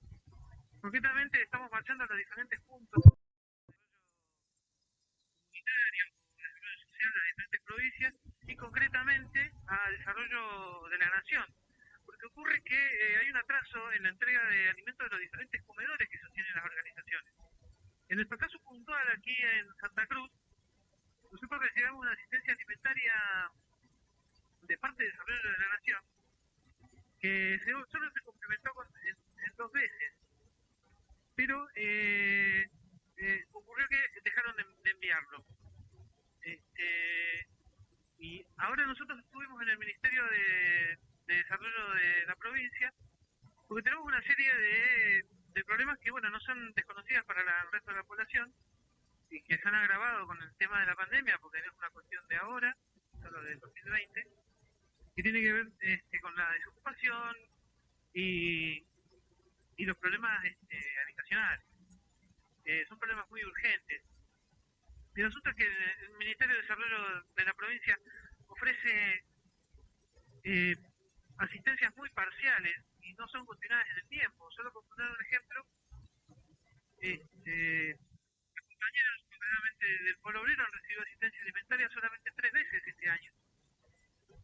Concretamente, estamos marchando a los diferentes puntos comunitarios, de desarrollo social de las diferentes provincias, y concretamente a desarrollo de la nación. Porque ocurre que hay un atraso en la entrega de alimentos de los diferentes comedores que sostienen las organizaciones. En nuestro caso puntual, aquí en Santa Cruz, nosotros recibimos una asistencia alimentaria de parte de Desarrollo de la Nación, que solo se complementó en 2 veces. Pero ocurrió que dejaron de enviarlo. Y ahora nosotros estuvimos en el Ministerio de Desarrollo de la provincia, porque tenemos una serie de problemas que, bueno, no son desconocidas para el resto de la población y que se han agravado con el tema de la pandemia, porque no es una cuestión de ahora, solo del 2020, que tiene que ver con la desocupación y los problemas habitacionales. Son problemas muy urgentes. Y resulta que el Ministerio de Desarrollo de la provincia ofrece asistencias muy parciales y no son continuadas en el tiempo. Solo por poner un ejemplo, los compañeros concretamente del Pueblo Obrero han recibido asistencia alimentaria solamente 3 veces este año.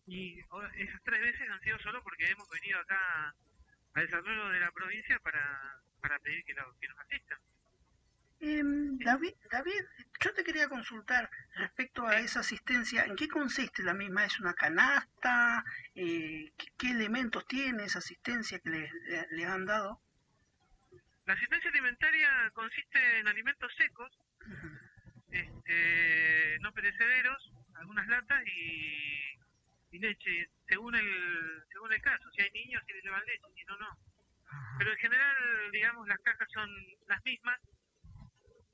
Y esas 3 veces han sido solo porque hemos venido acá al desarrollo de la provincia para pedir que nos asistan. David, yo te quería consultar respecto a esa asistencia. ¿En qué consiste la misma? ¿Es una canasta? ¿Qué elementos tiene esa asistencia que les han dado? La asistencia alimentaria consiste en alimentos secos, no perecederos, algunas latas y leche, según el caso. Si hay niños, si les llevan leche, si no, no. Pero en general, digamos, las cajas son las mismas.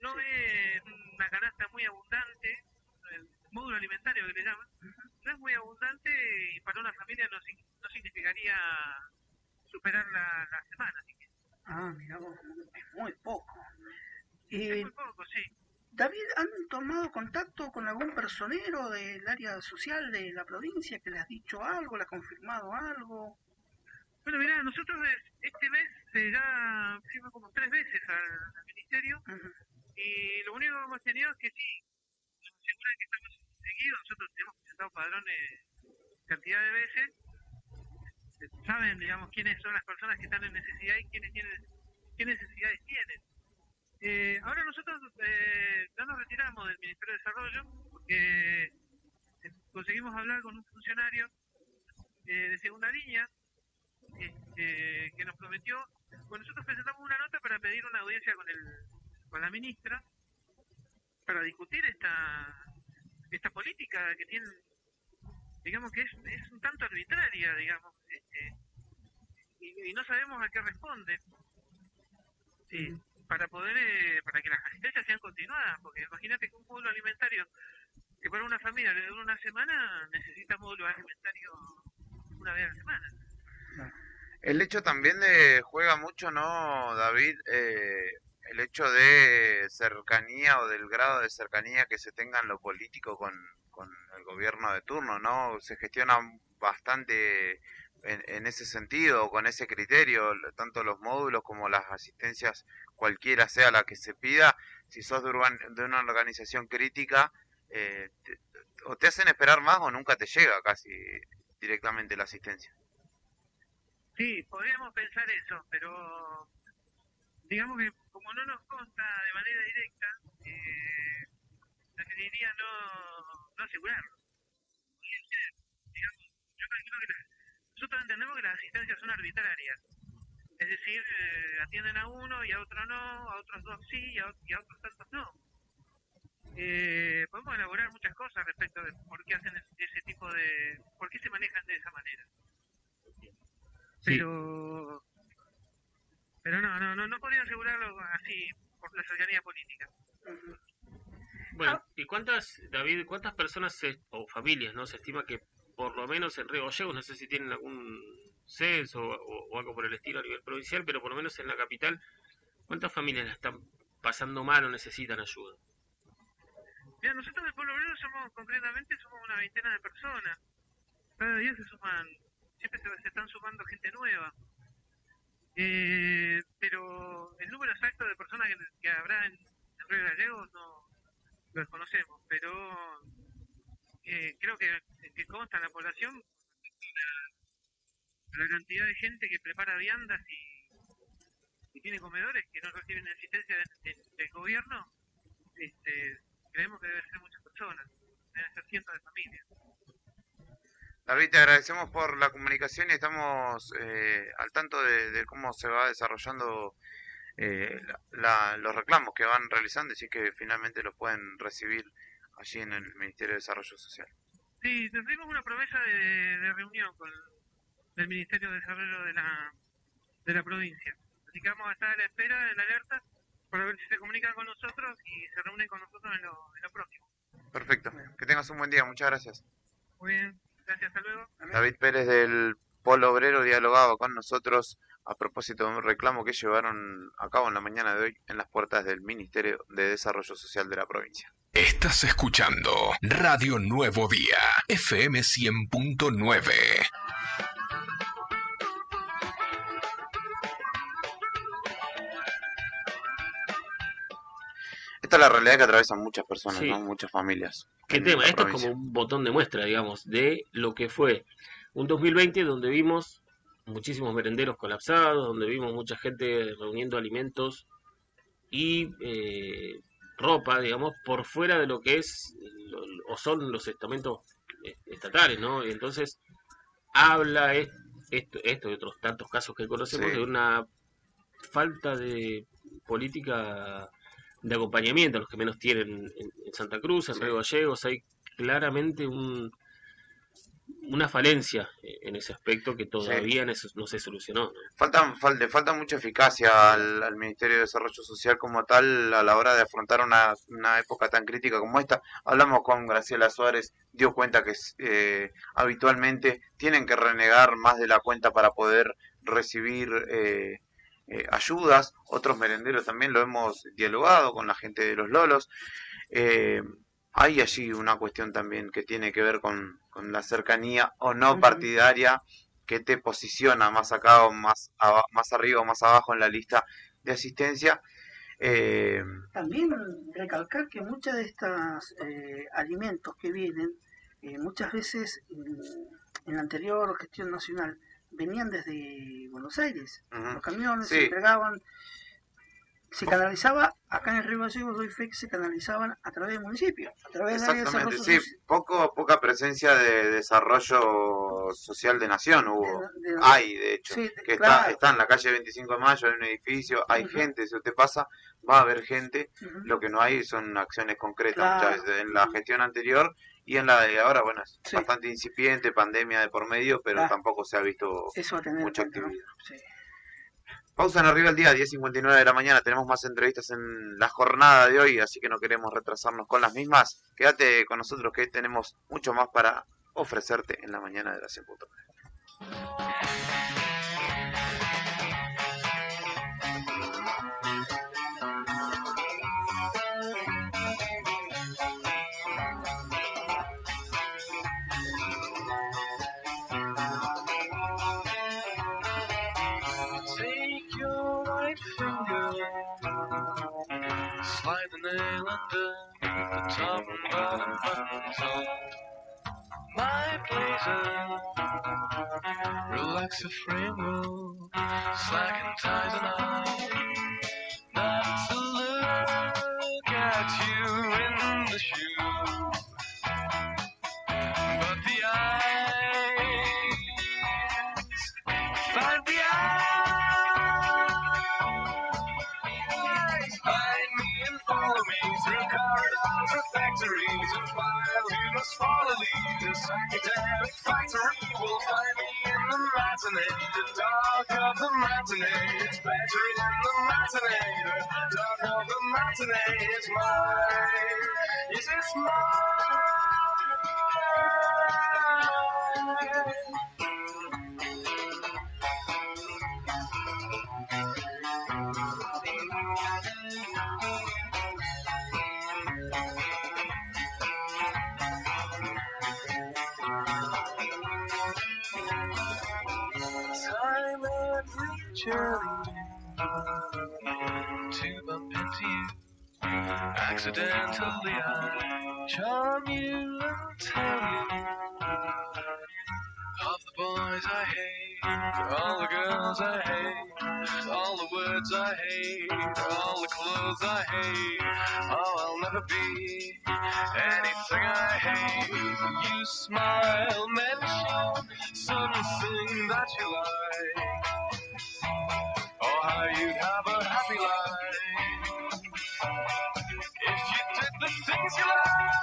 No es una canasta muy abundante, el módulo alimentario que le llaman, no es muy abundante y para una familia no significaría superar la semana. Así que. Mira, es muy poco. Es muy poco, sí. David, ¿han tomado contacto con algún personero del área social de la provincia que le ha dicho algo, le ha confirmado algo? Bueno, mirá, nosotros este mes ya fuimos como 3 veces al ministerio. Y lo único que hemos tenido es que sí, nos aseguran que estamos seguidos. Nosotros hemos presentado padrones cantidad de veces. Saben, digamos, quiénes son las personas que están en necesidad y qué necesidades tienen. Ahora nosotros ya nos retiramos del Ministerio de Desarrollo porque conseguimos hablar con un funcionario de segunda línea que nos prometió. Bueno, nosotros presentamos una nota para pedir una audiencia con la ministra para discutir esta política que tiene, digamos que es un tanto arbitraria, digamos, y no sabemos a qué responde. para poder, para que las asistencias sean continuadas, porque imagínate que un módulo alimentario que para una familia le dura una semana, necesita módulo alimentario una vez a la semana. El hecho también de juega mucho, ¿no, David? El hecho de cercanía o del grado de cercanía que se tenga en lo político con el gobierno de turno, ¿no? Se gestiona bastante en ese sentido, con ese criterio, tanto los módulos como las asistencias, cualquiera sea la que se pida, si sos de una organización crítica, o te hacen esperar más o nunca te llega casi directamente la asistencia. Sí, podríamos pensar eso, pero digamos que como no nos consta de manera directa, preferiría no asegurarlo. Podría ser, digamos, yo calculo que nosotros entendemos que las asistencias son arbitrarias, es decir, atienden a uno y a otro no, a otros dos sí y a otros tantos no. Podemos elaborar muchas cosas respecto de por qué hacen ese tipo de, por qué se manejan de esa manera. Pero no podría asegurarlo así por la cercanía política. Bueno, ¿y David, cuántas personas o familias, no se estima que por lo menos en Río Gallegos, no sé si tienen algún censo o algo por el estilo a nivel provincial, pero por lo menos en la capital, cuántas familias la están pasando mal o necesitan ayuda? Mira, nosotros del Pueblo Obrero concretamente somos una veintena de personas. Cada día siempre se están sumando gente nueva. Pero el número exacto de personas que habrá en Río Gallegos no lo desconocemos, pero creo que consta en la población la cantidad de gente que prepara viandas y tiene comedores que no reciben asistencia del gobierno. Creemos que deben ser muchas personas, deben ser cientos de familias. David, te agradecemos por la comunicación y estamos al tanto de cómo se va desarrollando los reclamos que van realizando, y si es que finalmente los pueden recibir allí en el Ministerio de Desarrollo Social. Sí, tuvimos una promesa de reunión con el Ministerio de Desarrollo de la provincia. Así que vamos a estar a la espera, en la alerta, para ver si se comunican con nosotros y se reúnen con nosotros en lo próximo. Perfecto. Que tengas un buen día. Muchas gracias. Muy bien. Gracias. Hasta luego. David Pérez del Polo Obrero dialogaba con nosotros a propósito de un reclamo que llevaron a cabo en la mañana de hoy en las puertas del Ministerio de Desarrollo Social de la provincia. Estás escuchando Radio Nuevo Día, FM 100.9. Esta es la realidad que atraviesan muchas personas, Sí. ¿no? Muchas familias. ¿Qué tema? Esto es como un botón de muestra, digamos, de lo que fue un 2020 donde vimos muchísimos merenderos colapsados, donde vimos mucha gente reuniendo alimentos y ropa, digamos, por fuera de lo que es o son los estamentos estatales, ¿no? Y entonces habla esto y otros tantos casos que conocemos de una falta de política de acompañamiento a los que menos tienen en Santa Cruz, en Río Gallegos. Hay claramente una falencia en ese aspecto que todavía no se solucionó, ¿no? Le falta mucha eficacia al Ministerio de Desarrollo Social como tal a la hora de afrontar una época tan crítica como esta. Hablamos con Graciela Suárez, dio cuenta que habitualmente tienen que renegar más de la cuenta para poder recibir ayudas. Otros merenderos también lo hemos dialogado con la gente de los Lolos. Hay allí una cuestión también que tiene que ver con la cercanía o no partidaria que te posiciona más acá o más arriba o más abajo en la lista de asistencia. También recalcar que muchos de estos alimentos que vienen, muchas veces en la anterior gestión nacional, venían desde Buenos Aires. Los camiones se entregaban, se canalizaba, acá en el Río Gallegos doy fe que se canalizaban a través del municipio, a través del área de desarrollo social. Poca presencia de desarrollo social de nación hubo. Hay, de hecho, que claro. está en la calle 25 de Mayo, hay un edificio, hay gente, si usted pasa, va a haber gente. Lo que no hay son acciones concretas muchas veces. En la gestión anterior y en la de ahora, bueno, es bastante incipiente, pandemia de por medio, pero tampoco se ha visto mucha actividad. Pausa en Arriba el Día, 10:59 de la mañana. Tenemos más entrevistas en la jornada de hoy, así que no queremos retrasarnos con las mismas. Quédate con nosotros que tenemos mucho más para ofrecerte en la mañana de la 100.9. Take your right finger, slide the nail under the top and bottom buttons of my blazer. Relax the frame roll, slacken ties and I. Not to look at you in the shoe, but the eyes find the eyes. Find me and follow me through corridors of factories and files. You must follow me. This academic factory will find me in the matinee, the dark of the matinee. It's better in the matinee, the dark of the matinee. It's mine. Yes, it's mine. Time every journey to bump into you. Accidentally I charm you and tell you of the boys I hate, all the girls I hate, all the words I hate, all the clothes I hate. Oh, I'll never be anything I hate. You smile, mention something that you like, or how you'd have a happy life if you did the things you like.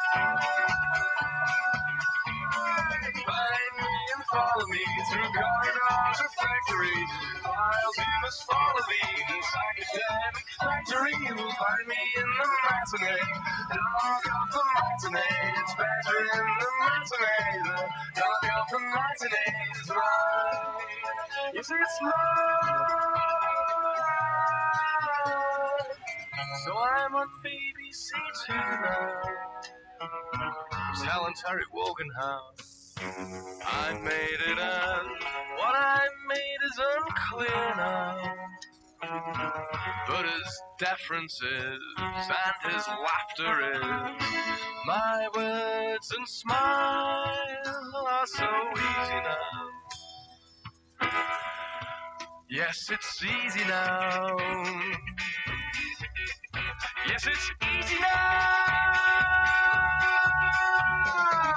Find me and follow me through corridors of factories and files. You must follow me. This academic factory will find me in the matinee, dark of the matinee. It's better in the matinee, the dark of the matinee is mine. Yes, it's mine. So I'm on BBC tonight, telling Terry Woganhouse I made it, and what I made is unclear now. But his deference is, and his laughter is, my words and smile are so easy now. Yes, it's easy now. Yes, it's easy now.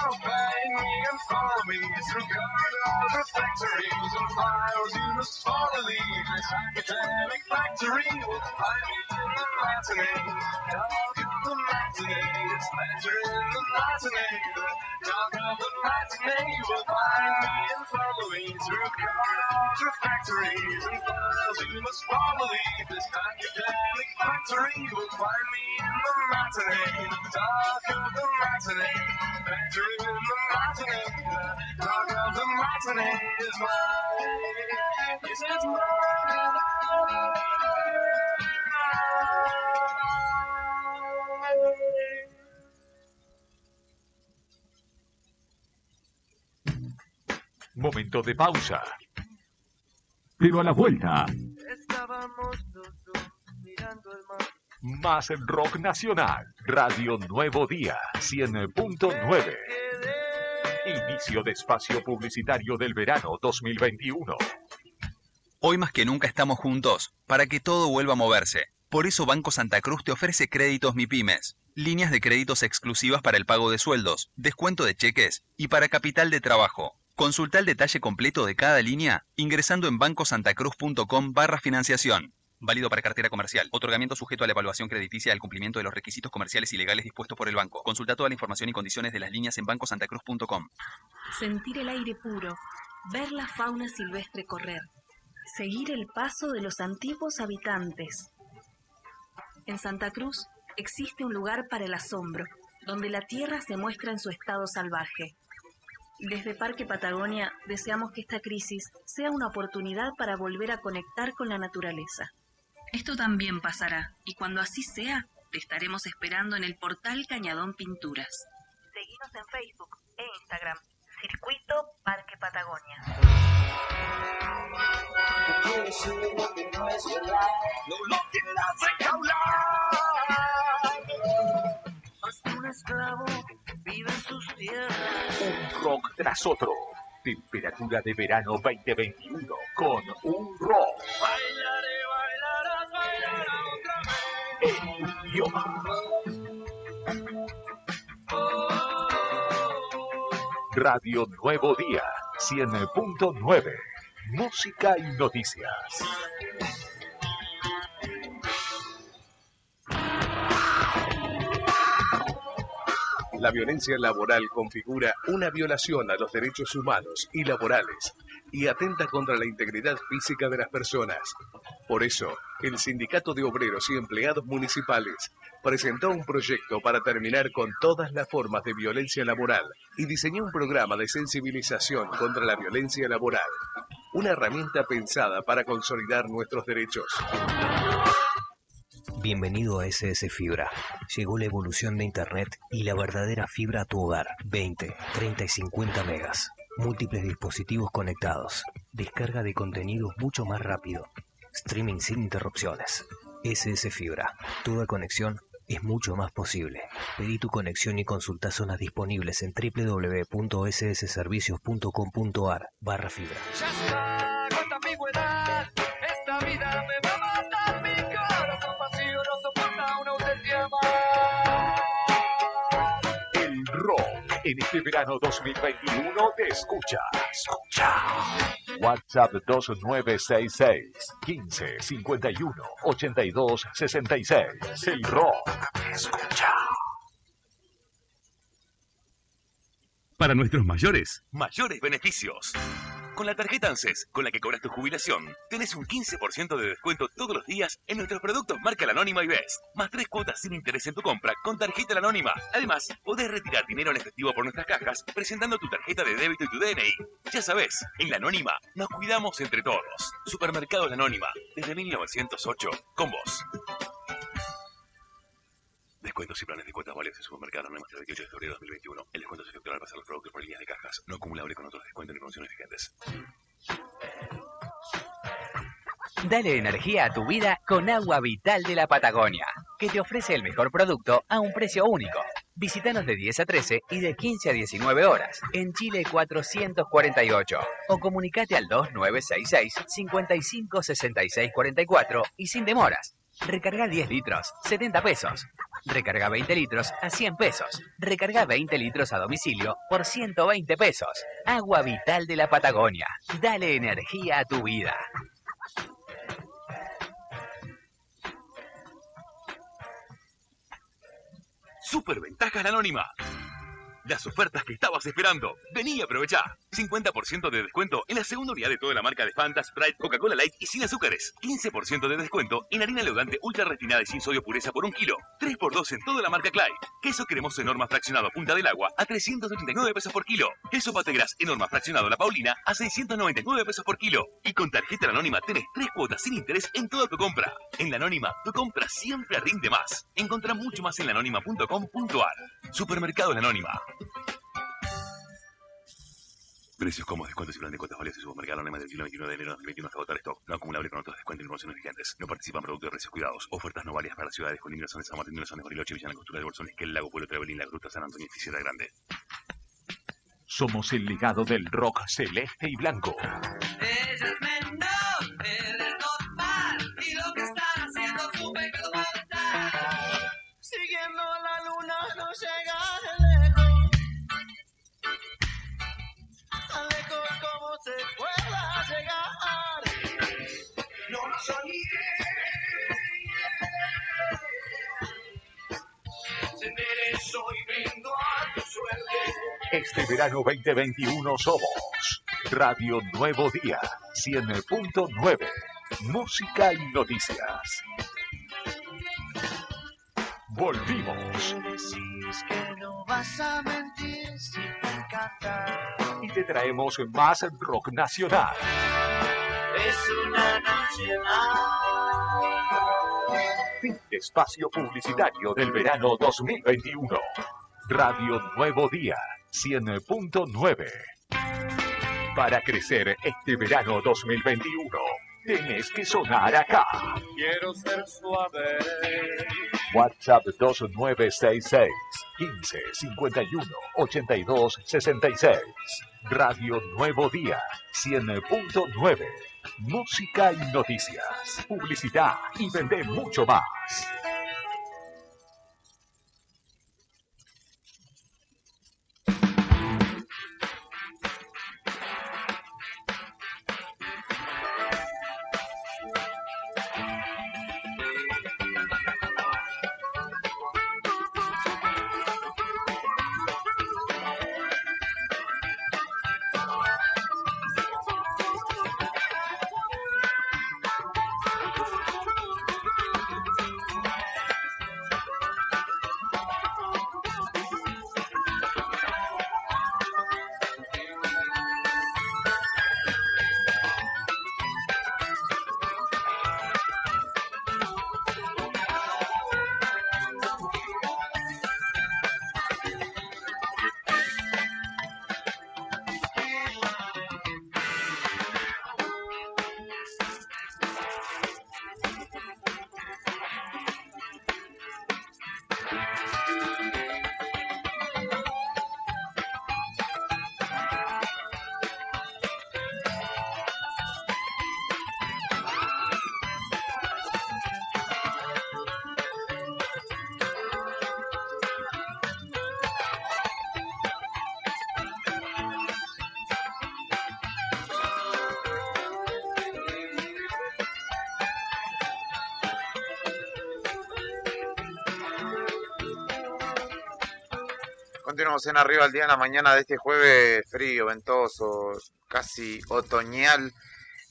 Find me and follow me through corridors of factories and files. You must follow me. This academic factory will find me in the matinee, dark of the matinee. It's better in the matinee, the dark of the matinee. You will find me and follow me through corridors of factories and files. You must follow me. This academic factory will find me in the matinee, the dark of the matinee. Better in the matinee, the dark of the matinee is mine. Yes, it's mine. Momento de pausa. Pero a la vuelta, Estábamos los dos mirando el mar. más rock nacional. Radio Nuevo Día, 100.9. Inicio de espacio publicitario del verano 2021. Hoy más que nunca estamos juntos para que todo vuelva a moverse. Por eso Banco Santa Cruz te ofrece créditos MIPYMES, líneas de créditos exclusivas para el pago de sueldos, descuento de cheques y para capital de trabajo. Consulta el detalle completo de cada línea ingresando en bancosantacruz.com/financiación. Válido para cartera comercial. Otorgamiento sujeto a la evaluación crediticia al cumplimiento de los requisitos comerciales y legales dispuestos por el banco. Consulta toda la información y condiciones de las líneas en bancosantacruz.com. Sentir el aire puro, ver la fauna silvestre correr, seguir el paso de los antiguos habitantes. En Santa Cruz existe un lugar para el asombro, donde la tierra se muestra en su estado salvaje. Desde Parque Patagonia deseamos que esta crisis sea una oportunidad para volver a conectar con la naturaleza. Esto también pasará, y cuando así sea, te estaremos esperando en el portal Cañadón Pinturas. Seguinos en Facebook e Instagram, Circuito Parque Patagonia. No lo quieras encaular. Hasta un esclavo vive en sus tierras. Un rock tras otro. Temperatura de verano 2021 con un rock. Bailaré, bailarás, bailará otra vez. El idioma. Radio Nuevo Día 100.9. Música y noticias. La violencia laboral configura una violación a los derechos humanos y laborales y atenta contra la integridad física de las personas. Por eso, el Sindicato de Obreros y Empleados Municipales presentó un proyecto para terminar con todas las formas de violencia laboral y diseñó un programa de sensibilización contra la violencia laboral, una herramienta pensada para consolidar nuestros derechos. Bienvenido a SS Fibra. Llegó la evolución de Internet y la verdadera fibra a tu hogar. 20, 30 y 50 megas. Múltiples dispositivos conectados. Descarga de contenidos mucho más rápido. Streaming sin interrupciones. SS Fibra. Toda conexión es mucho más posible. Pedí tu conexión y consulta zonas disponibles en www.ssservicios.com.ar/fibra. Ya está, cuánta ambigüedad. Esta vida me va a matar. Mi corazón vacío no soporta una ausencia más. El rock en este verano 2021 te escucha. WhatsApp 2966 15 51 82 66. El rock escucha. Para nuestros mayores, mayores beneficios. Con la tarjeta ANSES, con la que cobras tu jubilación, tenés un 15% de descuento todos los días en nuestros productos marca La Anónima y Best, más 3 cuotas sin interés en tu compra con tarjeta La Anónima. Además, podés retirar dinero en efectivo por nuestras cajas presentando tu tarjeta de débito y tu DNI. Ya sabés, en La Anónima nos cuidamos entre todos. Supermercados La Anónima, desde 1908, con vos. Descuentos y planes de cuotas válidos en supermercados Anónima hasta el 28 de febrero de 2021. El descuento se efectuará al pasar los productos por líneas de cajas, no acumulable con otros descuentos ni promociones vigentes. Dale energía a tu vida con Agua Vital de la Patagonia, que te ofrece el mejor producto a un precio único. Visítanos de 10 a 13 y de 15 a 19 horas en Chile 448 o comunicate al 2966 55 66 44 y sin demoras. Recarga 10 litros, 70 pesos. Recarga 20 litros a 100 pesos. Recarga 20 litros a domicilio por 120 pesos. Agua Vital de la Patagonia. Dale energía a tu vida. Superventajas La Anónima. Las ofertas que estabas esperando. Vení y aprovechá. 50% de descuento en la segunda unidad de toda la marca de Fanta, Sprite, Coca-Cola Light y sin azúcares. 15% de descuento en harina leudante ultra refinada y sin sodio pureza por 1 kilo. 3x2 en toda la marca Clyde. Queso cremoso en horma fraccionado Punta del Agua a 389 pesos por kilo. Queso Pategras en horma fraccionado La Paulina a 699 pesos por kilo. Y con tarjeta La Anónima tenés 3 cuotas sin interés en toda tu compra. En La Anónima, tu compra siempre rinde más. Encontrá mucho más en laanónima.com.ar. Supermercado La Anónima. Precios cómodos, descuentos y plan de cuotas válidos en supermercado La Anónima del 29 de enero de 2021 hasta agotar stock. No acumulable con otros descuentos y promociones vigentes. No participan productos de precios cuidados. Ofertas no válidas para las ciudades con Inglason, San Martín de los Andes, Bariloche, Villa Langostura de Bolsones, que el Lago, Pueblo Trevelín, La Gruta, San Antonio y Ficiera Grande. Somos el legado del rock celeste y blanco. Ella es menor, él es normal, y lo que están haciendo es un pecado mortal. Siguiendo la luna no llega lejos, tan lejos como se pueda llegar. No lo soñé. Se enderezó y brindo a tu suerte. Este verano 2021 somos Radio Nuevo Día, 100.9. Música y noticias. Volvimos. Decís que no vas a mentir si te encanta. Y te traemos más rock nacional. Es una noche más. Fin de espacio publicitario del verano 2021. Radio Nuevo Día, 100.9. Para crecer este verano 2021, tenés que sonar acá. Quiero ser suave. WhatsApp 2966 15 51 82 66. Radio Nuevo Día, 100.9. Música y noticias. Publicidad y vende mucho más. Continuamos en Arriba al Día en la mañana de este jueves frío, ventoso, casi otoñal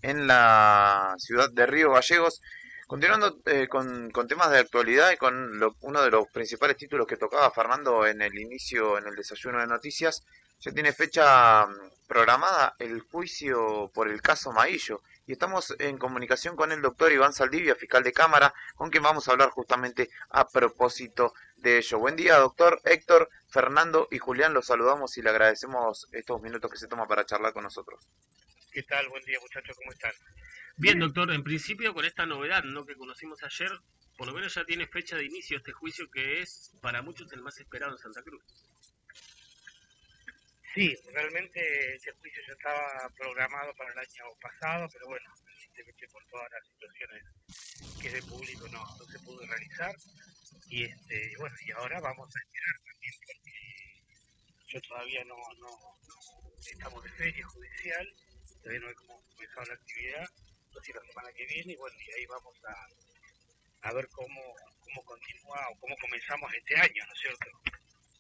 en la ciudad de Río Gallegos. Continuando con temas de actualidad y con uno de los principales títulos que tocaba Fernando en el inicio, en el desayuno de noticias, ya tiene fecha programada el juicio por el caso Maillo. Y estamos en comunicación con el doctor Iván Saldivia, fiscal de Cámara, con quien vamos a hablar justamente a propósito de ello. Buen día, doctor Héctor, Fernando y Julián, los saludamos y le agradecemos estos minutos que se toma para charlar con nosotros. ¿Qué tal? Buen día, muchachos, ¿cómo están? Bien, doctor, en principio con esta novedad, ¿no?, que conocimos ayer, por lo menos ya tiene fecha de inicio este juicio que es para muchos el más esperado en Santa Cruz. Sí, realmente ese juicio ya estaba programado para el año pasado, pero bueno, evidentemente por todas las situaciones que de público no se pudo realizar. Y bueno, y ahora vamos a esperar también porque yo todavía no estamos de feria judicial, todavía no he comenzado la actividad, así la semana que viene, y bueno, y ahí vamos a ver cómo continúa o cómo comenzamos este año, ¿no es cierto?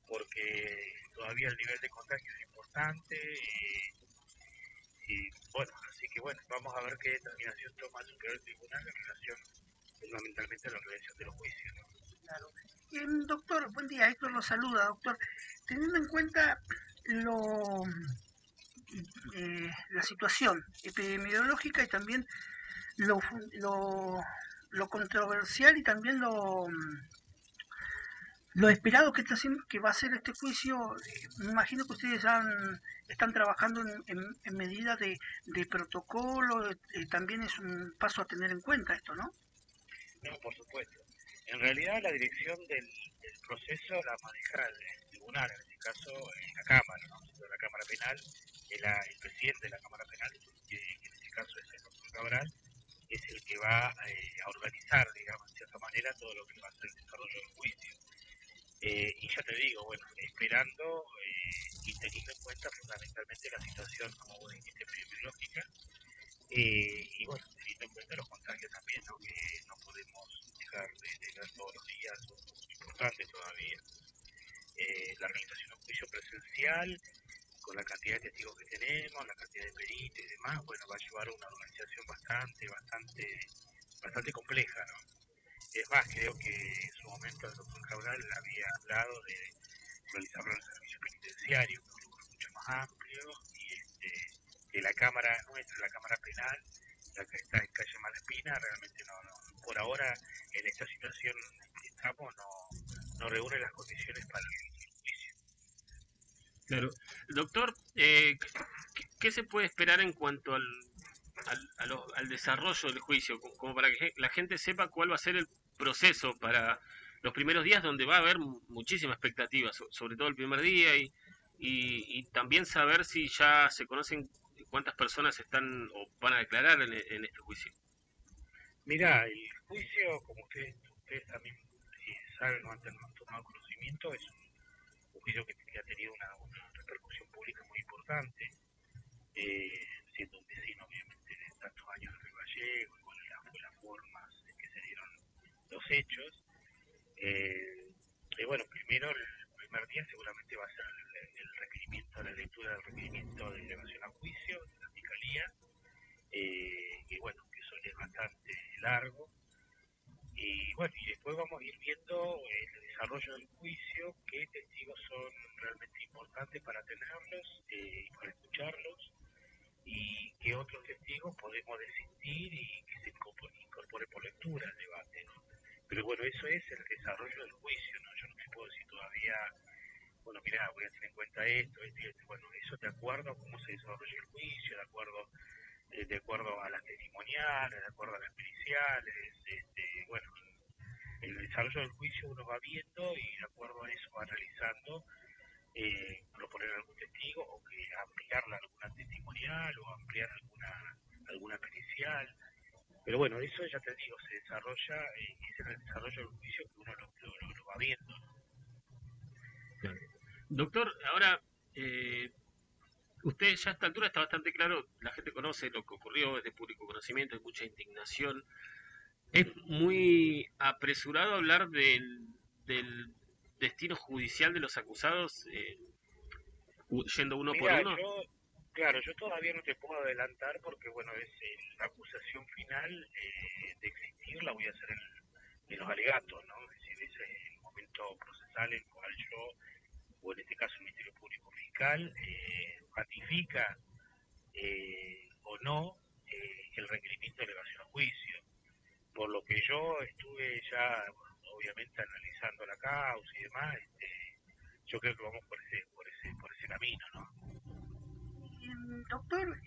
Porque todavía el nivel de contagio es importante y bueno, así que bueno, vamos a ver qué determinación toma el Superior Tribunal en relación fundamentalmente a la organización de los juicios, ¿no? Claro. Doctor, buen día, Héctor lo saluda, doctor. Teniendo en cuenta la situación epidemiológica y también lo controversial y también lo esperado que va a ser este juicio, me imagino que ustedes están trabajando en medida de protocolo, también es un paso a tener en cuenta esto, ¿no? No, por supuesto. En realidad la dirección del proceso la maneja el tribunal, en este caso la Cámara, ¿no? La Cámara Penal, el presidente de la Cámara Penal, que en este caso es el doctor Cabral, es el que va a organizar, digamos, de cierta manera, todo lo que va a ser el desarrollo del juicio. Y ya te digo, bueno, esperando y teniendo en cuenta fundamentalmente la situación, como vos dijiste, epidemiológica, y bueno, teniendo en cuenta los contagios también, ¿no?, que no podemos dejar de ver todos los días, son muy importantes todavía. La organización de un juicio presencial con la cantidad de testigos que tenemos, la cantidad de peritos y demás, bueno, va a llevar a una organización bastante compleja, ¿no? Es más, creo que en su momento el doctor Cabral había hablado de realizarlo en el servicio penitenciario, un lugar mucho más amplio, y que la Cámara nuestra, la Cámara Penal, la que está en calle Malespina, realmente no, por ahora, en esta situación en que estamos, no reúne las condiciones para el juicio. Claro. Doctor, ¿qué se puede esperar en cuanto al desarrollo del juicio? Como para que la gente sepa cuál va a ser el proceso para los primeros días, donde va a haber muchísima expectativa, sobre todo el primer día, y también saber si ya se conocen cuántas personas están o van a declarar en este juicio. Mira, el juicio, como ustedes también saben o han tomado conocimiento, es un juicio que ha tenido una repercusión pública muy importante, siendo un vecino obviamente de tantos años de Río Gallego, y bueno, fue la forma en que se dieron los hechos. Y bueno, primero, el primer día seguramente va a ser el requerimiento, la lectura del requerimiento de elevación a juicio de la Fiscalía, y bueno, que eso es bastante largo. Y bueno, y después vamos a ir viendo el desarrollo del juicio, qué testigos son realmente importantes para tenerlos, para escucharlos, y qué otros testigos podemos desistir y que se incorpore por lectura al debate, ¿no? Pero bueno, eso es el desarrollo del juicio, ¿no? Yo no te puedo decir todavía, bueno, mirá, voy a tener en cuenta esto, bueno, eso de acuerdo a cómo se desarrolla el juicio, de acuerdo a las testimoniales, de acuerdo a las periciales, bueno, el desarrollo del juicio uno va viendo y de acuerdo a eso va analizando, proponer algún testigo o que ampliar alguna testimonial o ampliar alguna pericial. Pero bueno, eso ya te digo, se desarrolla, es en el desarrollo del juicio que uno lo va viendo. Doctor, ahora, usted ya a esta altura está bastante claro, la gente conoce lo que ocurrió, es de público conocimiento, hay mucha indignación. Es muy apresurado hablar del destino judicial de los acusados, yendo uno por uno. Yo todavía no te puedo adelantar porque, bueno, es la acusación final de existir, la voy a hacer en los alegatos, ¿no? Es decir, ese es el momento procesal en el cual yo, o en este caso el Ministerio Público Fiscal, ratifica o no el requerimiento de elevación a juicio. Por lo que yo estuve ya, bueno, obviamente, analizando la causa y demás, yo creo que vamos por ese camino, ¿no? Doctor,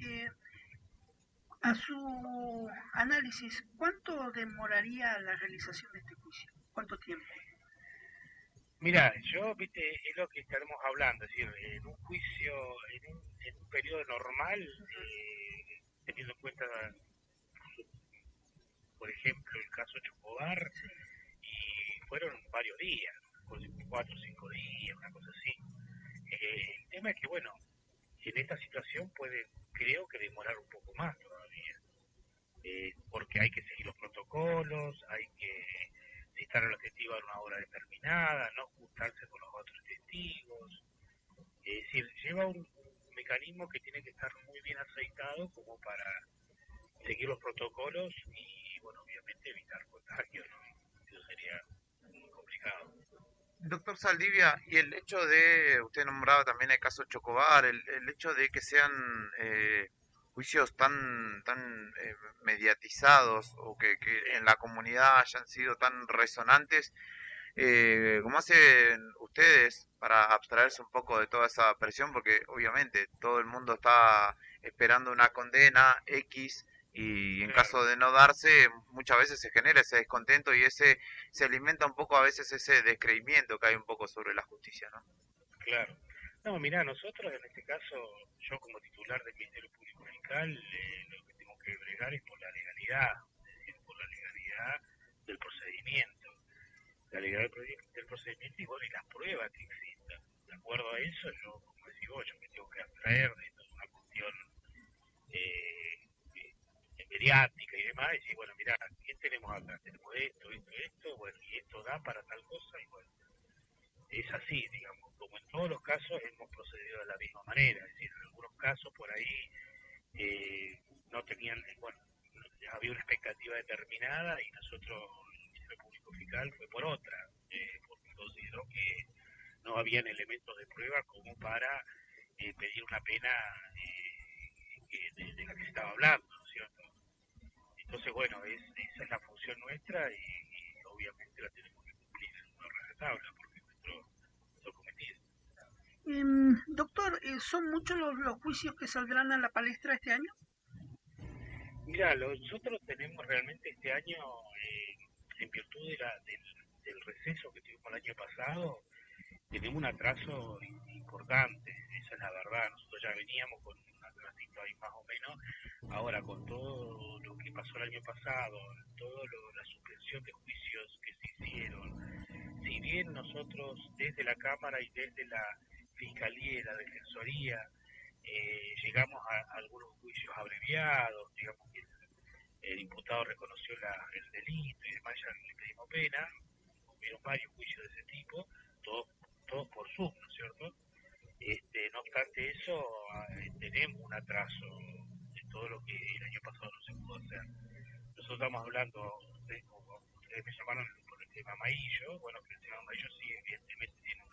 a su análisis, ¿cuánto demoraría la realización de este juicio? ¿Cuánto tiempo? Mira, es lo que estaremos hablando, es decir, en un juicio, en un periodo normal, teniendo en cuenta, por ejemplo, el caso Chocobar, y fueron varios días, 4 o 5 días, una cosa así. El tema es que, bueno, en esta situación creo que demorar un poco más todavía, porque hay que seguir los protocolos, hay que citar a los testigos a una hora determinada, no juntarse con los otros testigos, es decir, lleva un mecanismo que tiene que estar muy bien aceitado como para seguir los protocolos y, bueno, obviamente evitar contagios, ¿no? Eso sería muy complicado. Doctor Saldivia, y el hecho de, usted nombraba también el caso Chocobar, el hecho de que sean juicios tan mediatizados o que en la comunidad hayan sido tan resonantes, ¿cómo hacen ustedes para abstraerse un poco de toda esa presión? Porque obviamente todo el mundo está esperando una condena X y en caso de no darse, muchas veces se genera ese descontento y se alimenta un poco a veces ese descreimiento que hay un poco sobre la justicia, ¿no? Claro. No, mirá, nosotros en este caso, yo como titular del Ministerio Público Fiscal, lo que tengo que bregar es por la legalidad, es decir, por la legalidad del procedimiento. La legalidad del procedimiento y, bueno, y las pruebas que existan. De acuerdo a eso, yo, como decís vos, yo me tengo que abstraer de esto, es una cuestión mediática y demás, y decir, bueno, mirá, ¿qué tenemos acá? Tenemos esto, bueno, y esto da para tal cosa, y bueno, es así, digamos, como en todos los casos hemos procedido de la misma manera, es decir, en algunos casos por ahí no tenían, bueno, había una expectativa determinada y nosotros, el Ministerio Público Fiscal, fue por otra, porque consideró que no habían elementos de prueba como para pedir una pena de la que se estaba hablando, ¿no es cierto? Entonces, bueno, esa es la función nuestra y obviamente la tenemos que cumplir a rajatabla porque es nuestro cometido. Doctor, ¿son muchos los juicios que saldrán a la palestra este año? Mira, nosotros tenemos realmente este año, en virtud del receso que tuvimos el año pasado, tenemos un atraso importante, esa es la verdad. Nosotros ya veníamos con un atrasito ahí más o menos, ahora con todo lo que pasó el año pasado, la suspensión de juicios que se hicieron, si bien nosotros desde la Cámara y desde la Fiscalía y la Defensoría llegamos a algunos juicios abreviados, digamos que el imputado reconoció el delito y demás, ya le pedimos pena, hubieron varios juicios de ese tipo, todos por Zoom, ¿no es cierto? No obstante eso, tenemos un atraso de todo lo que el año pasado no se pudo hacer. Nosotros estamos hablando, ustedes me llamaron por el tema Maillo, bueno, que el tema Maillo sí, evidentemente tiene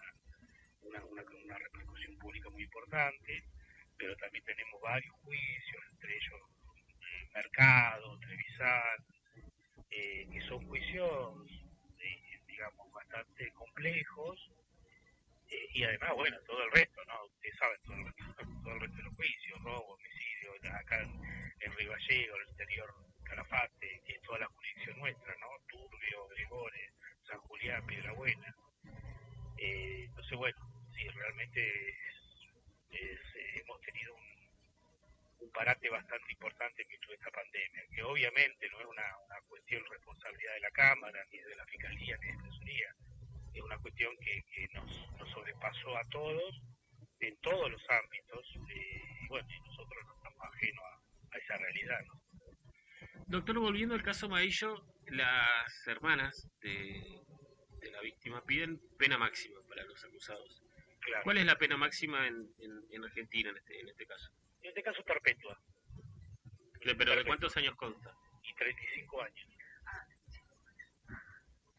una repercusión pública muy importante, pero también tenemos varios juicios, entre ellos Mercado, Trevisan, que son juicios, digamos, bastante complejos, y además, bueno, todo el resto, ¿no? Ustedes saben, todo el resto de los juicios, robo, homicidio, acá en Río Gallego, en el interior Calafate, que es toda la jurisdicción nuestra, ¿no? Turbio, Gregores, San Julián, Piedrabuena. Entonces, bueno, sí, realmente hemos tenido un parate bastante importante en virtud de esta pandemia, que obviamente no es una cuestión de responsabilidad de la Cámara, ni de la Fiscalía, ni de la Defensoría, es una cuestión que nos sobrepasó a todos, en todos los ámbitos, y bueno, y nosotros no estamos ajenos a esa realidad, ¿no? Doctor, volviendo al caso Maillo, las hermanas de la víctima piden pena máxima para los acusados. Claro. ¿Cuál es la pena máxima en Argentina en este caso? En este caso perpetua. ¿Pero de cuántos años consta? Y 35 años.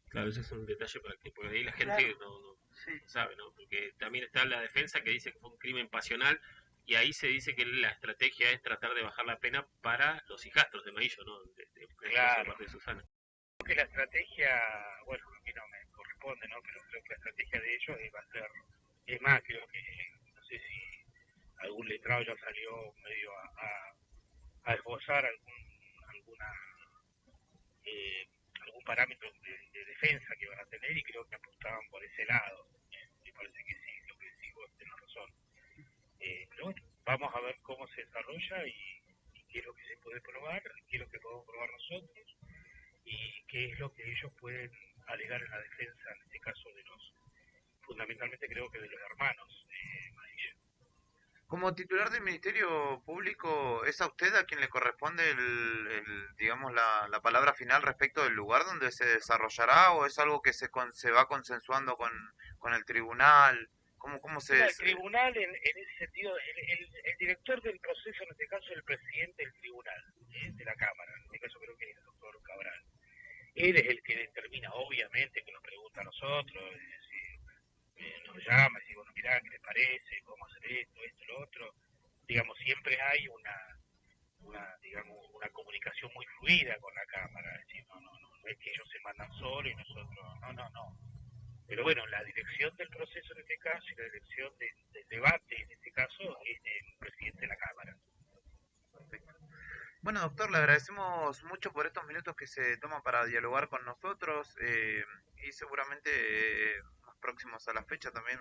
Claro, ese es un detalle porque ahí la gente no sabe, ¿no? Porque también está la defensa que dice que fue un crimen pasional y ahí se dice que la estrategia es tratar de bajar la pena para los hijastros de Maillo, ¿no? Claro. Parte de Susana. Creo que la estrategia, bueno, a mí no me corresponde, ¿no? Pero creo que la estrategia de ellos va a ser, es más, creo que, no sé si algún letrado ya salió medio a esbozar algún parámetro de defensa que van a tener y creo que apuntaban por ese lado. Me parece que sí, lo que decís vos tenés razón. Pero bueno, vamos a ver cómo se desarrolla y qué es lo que se puede probar, qué es lo que podemos probar nosotros y qué es lo que ellos pueden alegar en la defensa, en este caso fundamentalmente creo que de los hermanos Maillo. Como titular del Ministerio Público, ¿es a usted a quien le corresponde digamos, la palabra final respecto del lugar donde se desarrollará o es algo que se va consensuando con el tribunal? ¿Cómo se...? El tribunal, en ese sentido, el director del proceso, en este caso, es el presidente del tribunal, de la Cámara, en este caso creo que es el doctor Cabral. Él es el que determina, obviamente, que nos pregunta a nosotros, nos llama y dice, bueno, mirá, ¿qué les parece? ¿Cómo hacer esto, lo otro? Digamos, siempre hay una comunicación muy fluida con la Cámara, es decir, no es que ellos se mandan solos y nosotros, no. Pero bueno, la dirección del proceso en este caso y la dirección del debate en este caso es el presidente de la Cámara. Perfecto. Bueno, doctor, le agradecemos mucho por estos minutos que se toman para dialogar con nosotros y seguramente más próximos a la fecha también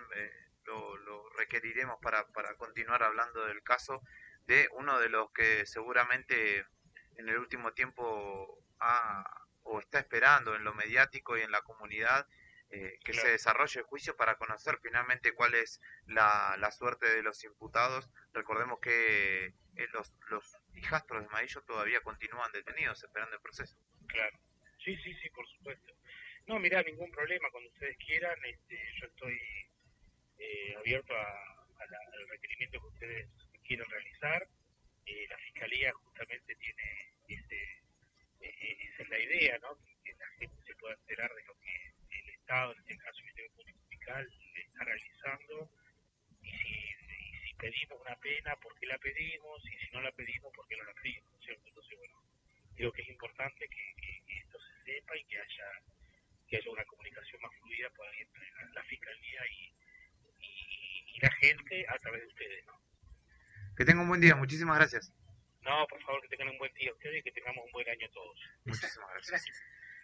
lo requeriremos para continuar hablando del caso de uno de los que seguramente en el último tiempo o está esperando en lo mediático y en la comunidad que se desarrolle el juicio para conocer finalmente cuál es la suerte de los imputados. Recordemos que los hijastros de Maillo todavía continúan detenidos esperando el proceso. Claro, sí, por supuesto. No, mirá, ningún problema, cuando ustedes quieran, yo estoy abierto abierto al requerimiento que ustedes quieren realizar. La Fiscalía justamente tiene esa es la idea, ¿no? Que la gente se pueda enterar de lo que el Estado, en este caso el Ministerio Público Fiscal, está realizando, y si pedimos una pena, ¿por qué la pedimos? Y si no la pedimos, ¿por qué no la pedimos? ¿No es cierto? Entonces, bueno, creo que es importante que esto se sepa y que haya una comunicación más fluida por ahí entre la Fiscalía y la gente a través de ustedes, ¿no? Que tenga un buen día, muchísimas gracias. No, por favor, que tengan un buen día ustedes y que tengamos un buen año todos. Muchísimas gracias.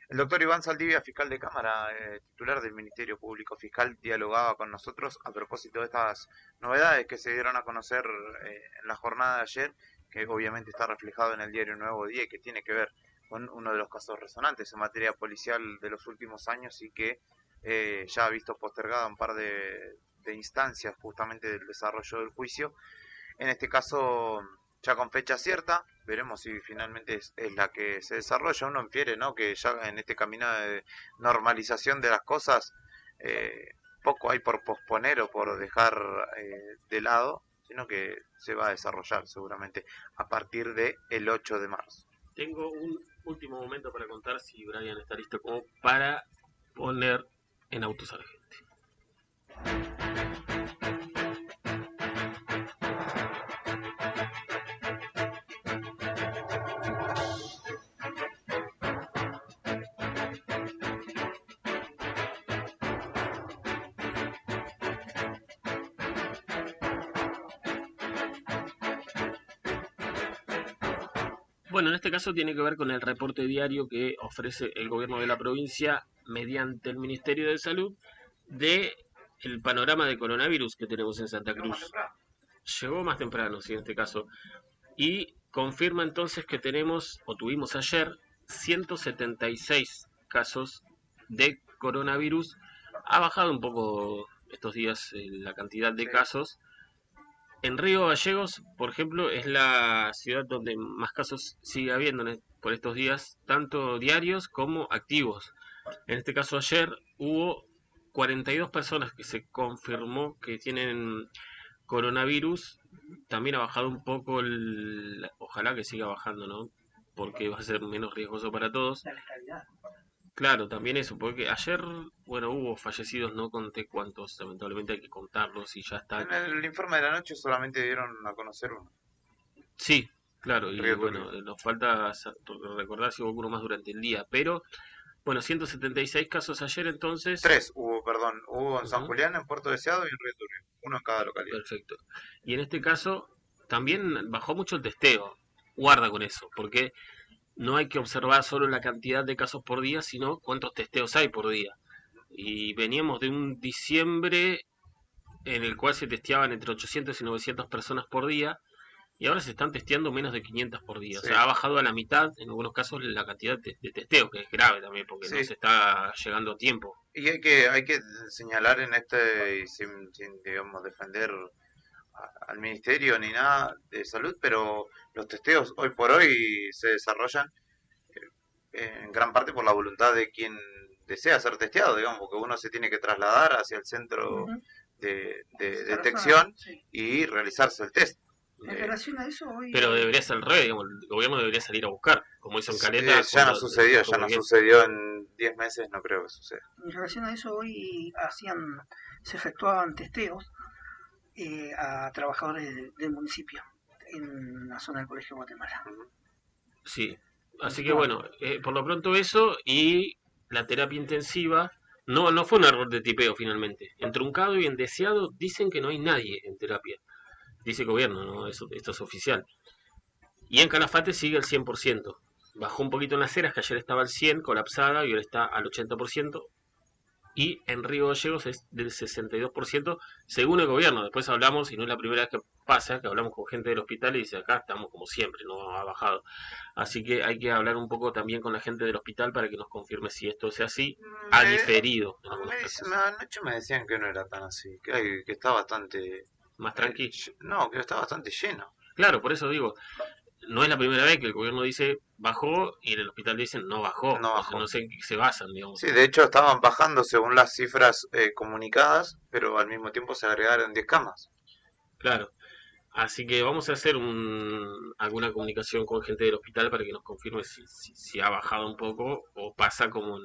El doctor Iván Saldivia, fiscal de Cámara, titular del Ministerio Público Fiscal, dialogaba con nosotros a propósito de estas novedades que se dieron a conocer en la jornada de ayer, que obviamente está reflejado en el diario Nuevo Día y que tiene que ver con uno de los casos resonantes en materia policial de los últimos años y que ya ha visto postergada un par de instancias justamente del desarrollo del juicio. En este caso, ya con fecha cierta, veremos si finalmente es la que se desarrolla. Uno infiere, ¿no?, que ya en este camino de normalización de las cosas, poco hay por posponer o por dejar de lado, sino que se va a desarrollar seguramente a partir del 8 de marzo. Tengo un último momento para contar si Brian está listo como para poner en autos a la gente. Bueno, en este caso tiene que ver con el reporte diario que ofrece el gobierno de la provincia mediante el Ministerio de Salud de el panorama de coronavirus que tenemos en Santa Cruz. Llegó más temprano, sí, en este caso. Y confirma entonces que tenemos, o tuvimos ayer, 176 casos de coronavirus. Ha bajado un poco estos días la cantidad de casos. En Río Gallegos, por ejemplo, es la ciudad donde más casos sigue habiendo por estos días, tanto diarios como activos. En este caso ayer hubo 42 personas que se confirmó que tienen coronavirus. También ha bajado un poco, ojalá que siga bajando, ¿no? Porque va a ser menos riesgoso para todos. Claro, también eso, porque ayer, bueno, hubo fallecidos, no conté cuántos, lamentablemente hay que contarlos y ya está. En el informe de la noche solamente dieron a conocer uno. Sí, claro, y bueno, nos falta recordar si hubo uno más durante el día, pero bueno, 176 casos ayer entonces. Hubo en San Julián, en Puerto Deseado y en Río Turbio, uno en cada localidad. Perfecto. Y en este caso también bajó mucho el testeo, guarda con eso, porque no hay que observar solo la cantidad de casos por día, sino cuántos testeos hay por día. Y veníamos de un diciembre en el cual se testeaban entre 800 y 900 personas por día, y ahora se están testeando menos de 500 por día. Sí. O sea, ha bajado a la mitad, en algunos casos, la cantidad de testeos, que es grave también, porque no se está llegando a tiempo. Y hay que señalar en y sin digamos, defender al Ministerio ni nada de Salud, pero los testeos hoy por hoy se desarrollan en gran parte por la voluntad de quien desea ser testeado, digamos, porque uno se tiene que trasladar hacia el centro de detección y realizarse el test. En relación a eso, hoy... Pero debería ser el revés, digamos, el gobierno debería salir a buscar, como hizo en Caleta. Ya no sucedió en 10 meses, no creo que suceda. En relación a eso, hoy se efectuaban testeos a trabajadores del municipio en la zona del Colegio Guatemala. Sí, así que bueno, por lo pronto eso, y la terapia intensiva no fue un error de tipeo finalmente. En Truncado y en Deseado dicen que no hay nadie en terapia, dice el gobierno, ¿no? Esto es oficial. Y en Calafate sigue el 100%. Bajó un poquito en Las Heras, que ayer estaba al 100%, colapsada, y ahora está al 80%. Y en Río Gallegos es del 62%, según el gobierno. Después hablamos, y no es la primera vez que pasa, que hablamos con gente del hospital y dice, acá estamos como siempre, no ha bajado. Así que hay que hablar un poco también con la gente del hospital para que nos confirme si esto sea así. Ha diferido. Anoche me decían que no era tan así, que está bastante... Más tranquilo. No, que está bastante lleno. Claro, por eso digo, no es la primera vez que el gobierno dice bajó y en el hospital dicen no bajó. No O sea, bajó. no sé en qué se basan, digamos. Sí, de hecho estaban bajando según las cifras comunicadas, pero al mismo tiempo se agregaron 10 camas. Claro. Así que vamos a hacer alguna comunicación con gente del hospital para que nos confirme si ha bajado un poco o pasa como...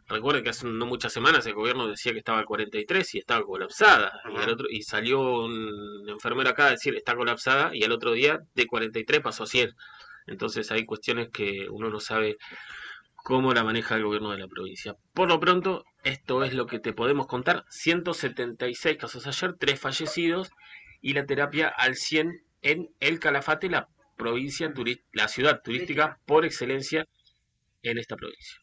Recuerden que hace no muchas semanas el gobierno decía que estaba al 43 y estaba colapsada. Y salió un enfermero acá a decir está colapsada y al otro día de 43 pasó a 100. Entonces hay cuestiones que uno no sabe cómo la maneja el gobierno de la provincia. Por lo pronto, esto es lo que te podemos contar. 176 casos ayer, 3 fallecidos y la terapia al 100 en El Calafate, la ciudad turística por excelencia en esta provincia.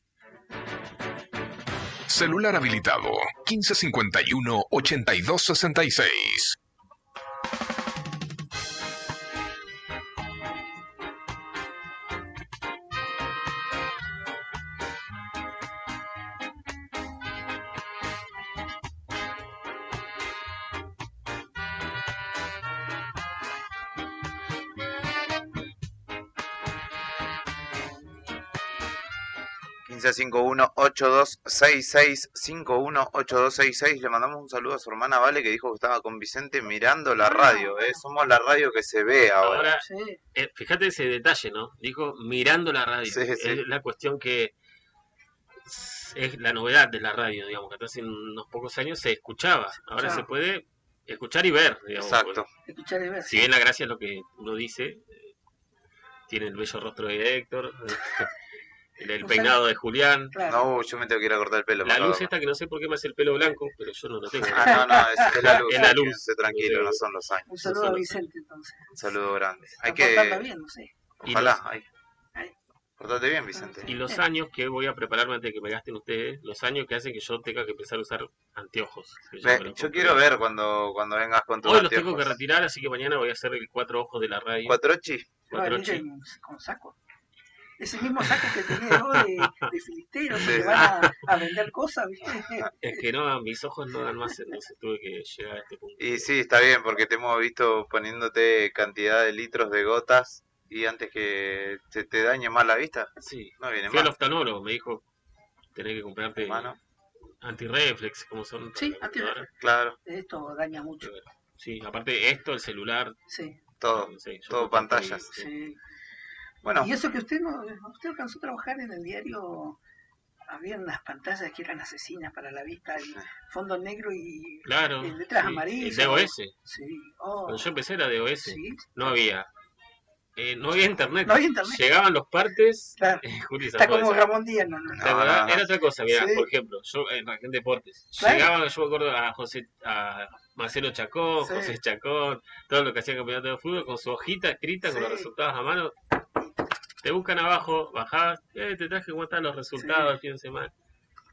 Celular habilitado 1551-8266. 1551-8266, 518266. Le mandamos un saludo a su hermana Vale, que dijo que estaba con Vicente mirando la radio. Somos la radio que se ve ahora. Fíjate ese detalle, ¿no? Dijo mirando la radio. Sí, sí. Es la cuestión que es la novedad de la radio, digamos, que hace unos pocos años se escuchaba. Ahora se puede escuchar y ver, digamos. Exacto. Escuchar y ver. Si bien la gracia es lo que uno dice, tiene el bello rostro de Héctor, el peinado de Julián. No, yo me tengo que ir a cortar el pelo. La luz esta que no sé por qué me hace el pelo blanco, pero yo no lo tengo. No, es la luz. Es la luz. Quédense tranquilo, no son los años. Un saludo a Vicente, entonces. Un saludo grande. Hay Está que... portando bien, no sé. Ojalá. Portate bien, Vicente. Y los años que voy a prepararme antes de que me gasten ustedes, los años que hacen que yo tenga que empezar a usar anteojos. Yo quiero ver cuando vengas con tus Hoy anteojos. los tengo que retirar, así que mañana voy a hacer el 4 ojos de la radio. ¿Cuatrochi? Cuatrochi. Con saco. Ese mismo saco que tenía vos de filistero, que van a vender cosas, ¿viste? Es que no, mis ojos no dan más, entonces tuve que llegar a este punto. Y sí, está bien, porque te hemos visto poniéndote cantidad de litros de gotas y antes que se te dañe más la vista, sí, no viene fui al mal. oftalmólogo, me dijo, tenés que comprarte antirreflex, como son. Sí, antirreflex. Claro. Esto daña mucho. Sí, aparte esto, el celular. Sí. Todo, sí, todo pantallas. Sí. Bueno. Y eso que usted alcanzó a trabajar en el diario, había unas pantallas que eran asesinas para la vista, y fondo negro y letras amarillas. El DOS. Sí. Cuando yo empecé era DOS. Sí. No había. No había internet. No había internet. Llegaban los partes. Claro. Juli, está como Ramón Díaz, no. Era otra cosa, mira, Sí. por ejemplo, yo en Raquel Deportes. Claro. Llegaban, yo me acuerdo a Marcelo Chacón, Sí. José Chacón, todo lo que hacía el campeonato de fútbol, con su hojita escrita, con los resultados a mano. Te buscan abajo, bajabas, te traje cómo están los resultados del fin de semana.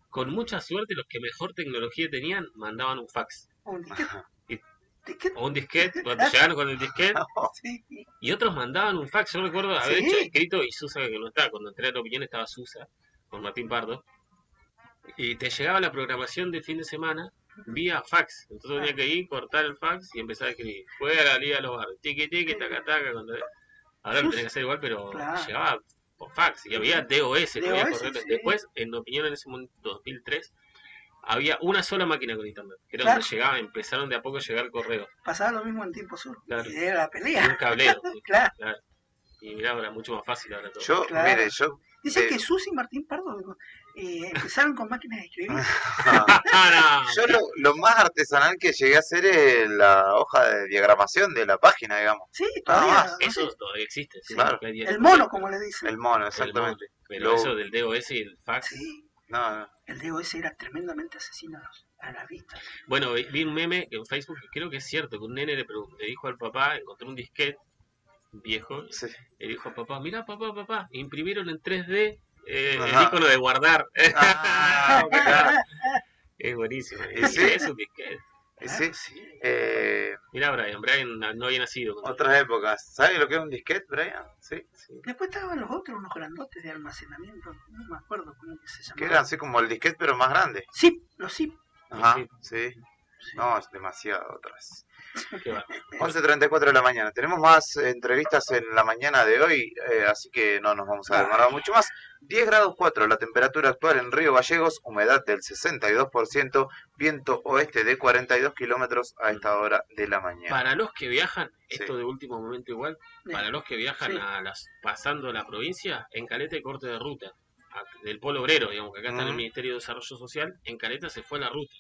Con mucha suerte, los que mejor tecnología tenían mandaban un fax. Un disquete. O un disquete, cuando llegaron con el disquete. Sí. Y otros mandaban un fax. Yo recuerdo haber Sí. hecho escrito, y Susa que no estaba, cuando entré a la opinión estaba Susa, con Martín Pardo. Y te llegaba la programación del fin de semana vía fax. Entonces tenía que ir, cortar el fax y empezar a escribir. Fue a la Liga de los Barrios, tiqui tiqui, taca taca. Ahora lo tenés que hacer igual, pero llegaba por fax. Y había DOS, que había correos. Después, en opinión, en ese momento, 2003, había una sola máquina con internet. Que era donde llegaba, empezaron de a poco a llegar correos. Pasaba lo mismo en Tiempo Sur. Claro. Y era la pelea. Y un cablero. Claro. Y mirá, ahora mucho más fácil ahora todo. Yo Dicen que Susi y Martín Pardo empezaron con máquinas de escribir. Yo lo más artesanal que llegué a hacer es la hoja de diagramación de la página, digamos. Sí, Nada todavía. más. Eso todavía existe. Sí, Claro. El mono, como le dicen. El mono, exactamente. Pero eso del DOS y el fax. Sí. No. El DOS era tremendamente asesino a la vista. Bueno, vi un meme en Facebook que creo que es cierto, que un nene le dijo al papá, encontró un disquete viejo, le dijo a papá, mira papá, imprimieron en 3D el icono de guardar. Es buenísimo. Sí. Es un disquete. Sí. Mira, Brian no había nacido. Otras épocas. ¿Sabes lo que es un disquete, Brian? Sí. Después estaban los otros, unos grandotes de almacenamiento, no me acuerdo cómo que se llamaban. Que eran así como el disquete, pero más grande. Sí, los zip. Ajá, sí. No, es demasiado atrás. Qué va. 11:34 de la mañana. Tenemos más entrevistas en la mañana de hoy, así que no nos vamos a demorar mucho más. 10 grados 4 la temperatura actual en Río Gallegos, humedad del 62%, viento oeste de 42 kilómetros a esta hora de la mañana. Para los que viajan, Sí. esto de último momento igual, para los que viajan pasando la provincia, en Caleta hay corte de ruta. Del Polo Obrero, digamos, que acá está en el Ministerio de Desarrollo Social, en Caleta se fue la ruta.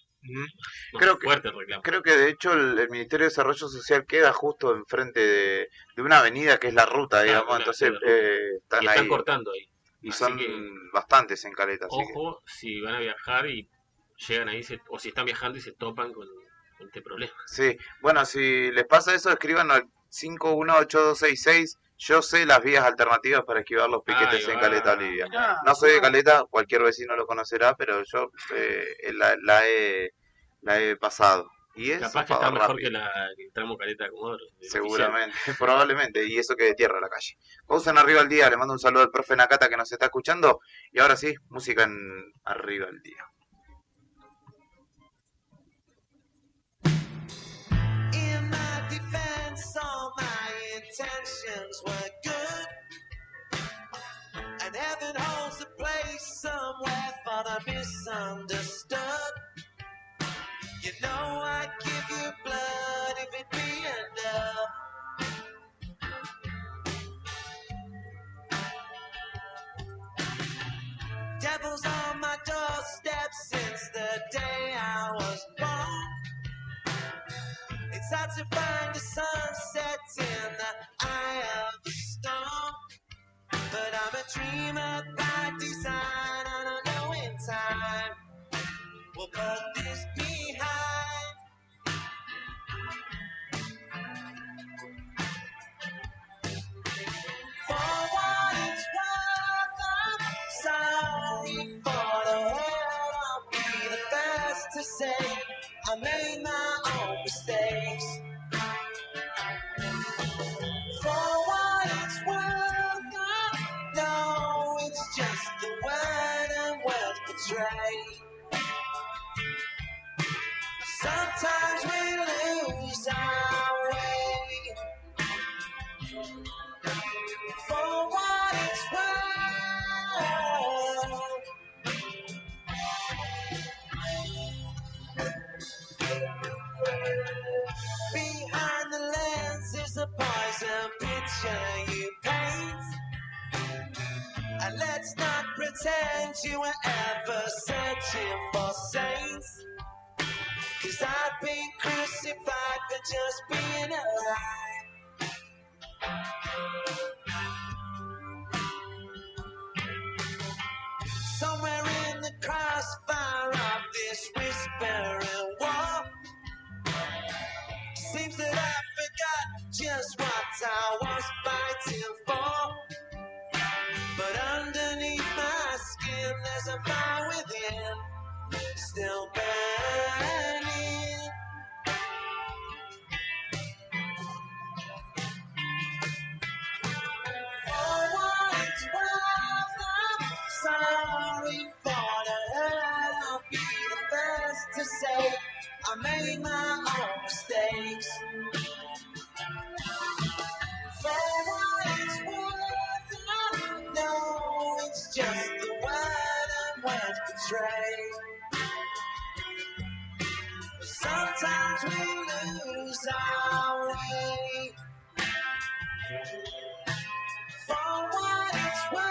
Fuerte reclamo. Creo que de hecho el Ministerio de Desarrollo Social queda justo enfrente de una avenida que es la ruta, digamos, entonces están y ahí. están cortando ahí. Y Así son que, bastantes en Caleta. Así ojo, si van a viajar y llegan ahí, o si están viajando y se topan con este problema. Sí, bueno, si les pasa eso, escriban al 518266. Yo sé las vías alternativas para esquivar los piquetes en Caleta, Olivia. No soy de Caleta, cualquier vecino lo conocerá, pero yo la he pasado. Y es Capaz que está mejor que el tramo Caleta de Comodoro. Seguramente, probablemente, y eso que de tierra la calle. Pausa en Arriba al Día, le mando un saludo al profe Nakata que nos está escuchando, y ahora sí, música en Arriba al Día. In my defense, all my intentions were good. And heaven holds a place somewhere for the misunderstood. You know I'd give you blood if it be enough. Devil's on my doorstep since the day I was born. It's hard to find the sunset in the eye of the storm. But I'm a dreamer by design, and I know in time we'll put this behind. For what it's worth, I'm sorry for the hurt. I'll be the first to say I made my own mistakes. For what it's worth, I know it's just the word and word portrayed. Sometimes we lose our way. For what it's worth. Behind the lens is a poison picture you paint. And let's not pretend you were ever searching for saints. 'Cause I've been crucified for just being alive. Somewhere in the crossfire of this whispering war, seems that I forgot just what I was fighting for. But underneath my skin there's a fire within, still burning. For what it's worth, I'm sorry for the hurt. I'll be the first to say I made my own mistakes. For what it's worth, I know it's just the word and word portrayed. Sometimes we lose our way. For what it's worth.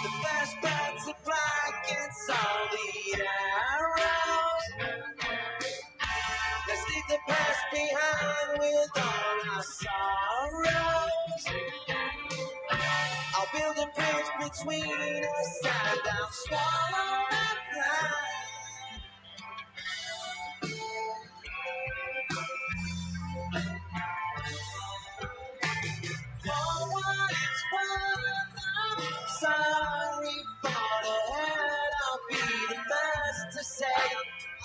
The first bird to fly gets all the arrows. Let's leave the past behind with all our sorrows. I'll build a bridge between us and I'll swallow my pride. For what it's worth, I'm sorry for the hurt. I'll be the first to say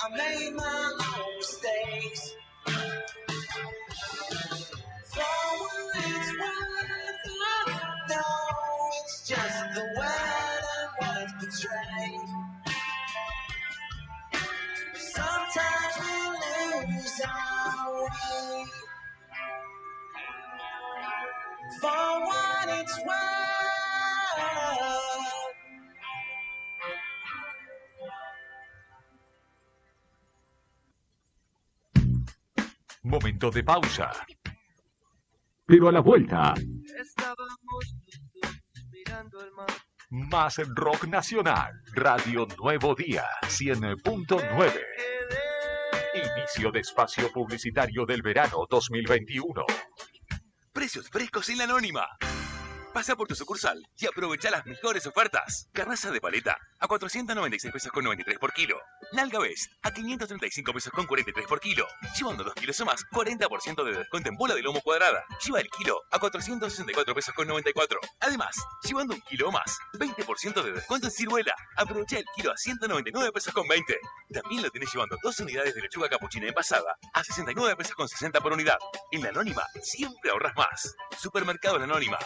I made my own mistakes. For what it's worth, I know it's just the word betray. Sometimes we lose our way. For what it's worth. Momento de pausa. Pero a la vuelta, Estábamos mirando el mar. más rock nacional. Radio Nuevo Día, 100.9. Inicio de espacio publicitario del verano 2021. Precios frescos en la Anónima. Pasa por tu sucursal y aprovecha las mejores ofertas. Carnaza de paleta a 496 pesos con 93 por kilo. Nalga Best a 535 pesos con 43 por kilo. Llevando 2 kilos o más, 40% de descuento en bola de lomo cuadrada. Lleva el kilo a 464 pesos con 94. Además, llevando 1 kilo o más, 20% de descuento en ciruela. Aprovecha el kilo a 199 pesos con 20. También lo tenés llevando 2 unidades de lechuga capuchina envasada a 69 pesos con 60 por unidad. En la Anónima siempre ahorras más. Supermercado La Anónima.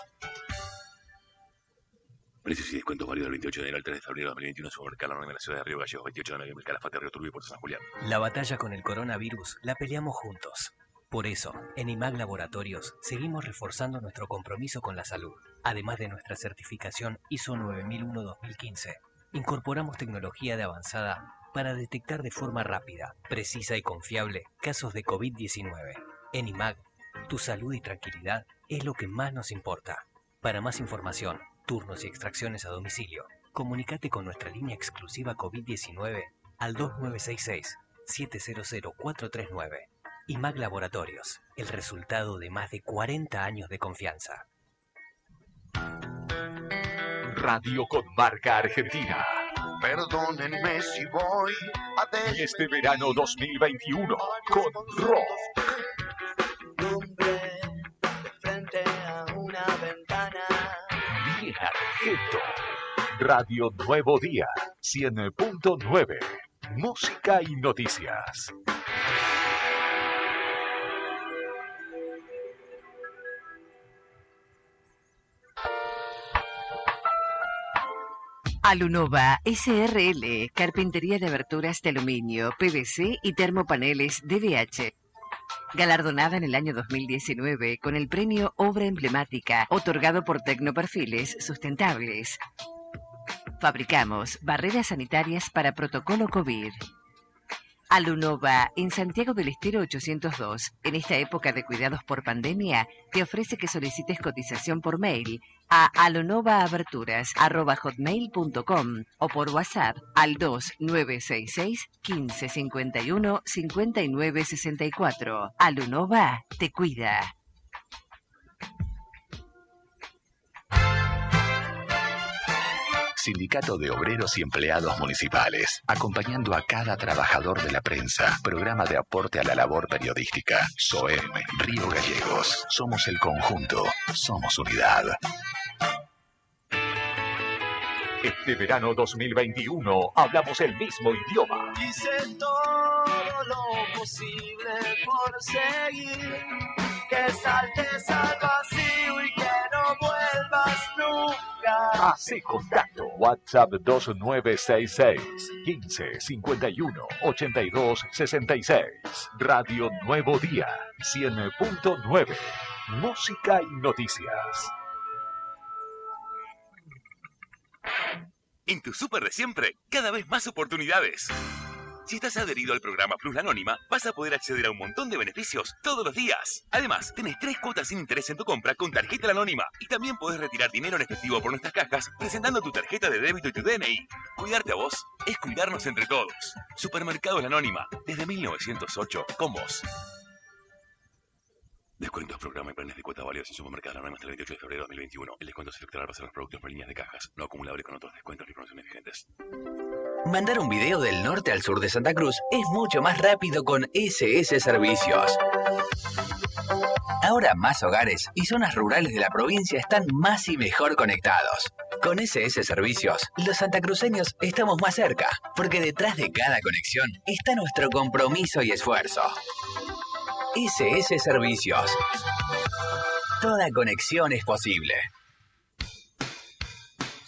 Precios y descuentos válidos del 28 de enero al 3 de febrero de 2021. Supermercado La Anónima en la ciudad de Río Gallegos, 28 de noviembre, Calafate, Río Turbio y Puerto San Julián. La batalla con el coronavirus la peleamos juntos. Por eso, en IMAG Laboratorios seguimos reforzando nuestro compromiso con la salud. Además de nuestra certificación ISO 9001-2015, incorporamos tecnología de avanzada para detectar de forma rápida, precisa y confiable casos de COVID-19. En IMAG, tu salud y tranquilidad es lo que más nos importa. Para más información, turnos y extracciones a domicilio, comunícate con nuestra línea exclusiva COVID-19 al 2966-700439. IMAG Laboratorios, el resultado de más de 40 años de confianza. Radio con marca argentina. Perdónenme si voy a Y este verano 2021 con rock. Frente a una ventana. Bien Argento. Radio Nuevo Día, 100.9. Música y noticias. Alunova SRL, carpintería de aberturas de aluminio, PVC y termopaneles DVH. Galardonada en el año 2019 con el premio Obra Emblemática, otorgado por Tecnoperfiles Sustentables. Fabricamos barreras sanitarias para protocolo COVID. Alunova, en Santiago del Estero 802. En esta época de cuidados por pandemia, te ofrece que solicites cotización por mail a alunovaaberturas@hotmail.com o por WhatsApp al 2966 1551 5964. Alunova te cuida. Sindicato de Obreros y Empleados Municipales, acompañando a cada trabajador de la prensa. Programa de aporte a la labor periodística. SOEM, Río Gallegos. Somos el conjunto. Somos unidad. Este verano 2021 hablamos el mismo idioma. Hice todo lo posible por seguir. Que saltes al vacío y que no vuelvas nunca. Hace contacto. WhatsApp 2966 1551 8266. Radio Nuevo Día, 100.9. Música y noticias. En tu súper de siempre, cada vez más oportunidades. Si estás adherido al programa Plus La Anónima, vas a poder acceder a un montón de beneficios todos los días. Además, tenés 3 cuotas sin interés en tu compra con tarjeta La Anónima. Y también podés retirar dinero en efectivo por nuestras cajas presentando tu tarjeta de débito y tu DNI. Cuidarte a vos es cuidarnos entre todos. Supermercados La Anónima, desde 1908, con vos. Descuentos, programa y planes de cuota válidos en Supermercados La Anónima hasta el 28 de febrero de 2021. El descuento se efectuará para los productos por líneas de cajas, no acumulables con otros descuentos y promociones vigentes. Mandar un video del norte al sur de Santa Cruz es mucho más rápido con SS Servicios. Ahora más hogares y zonas rurales de la provincia están más y mejor conectados. Con SS Servicios, los santacruceños estamos más cerca, porque detrás de cada conexión está nuestro compromiso y esfuerzo. SS Servicios. Toda conexión es posible.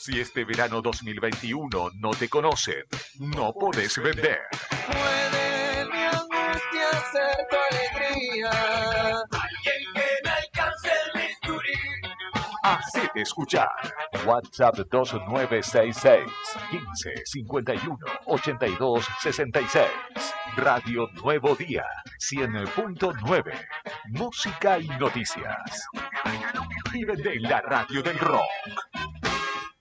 Si este verano 2021 no te conocen, no podés vender. Puede mi angustia ser tu alegría. Alguien que me alcance el bisturí. Hacete escuchar. WhatsApp 2966 15 51 82 66. Radio Nuevo Día 100.9. Música y noticias. Vive de la radio del rock.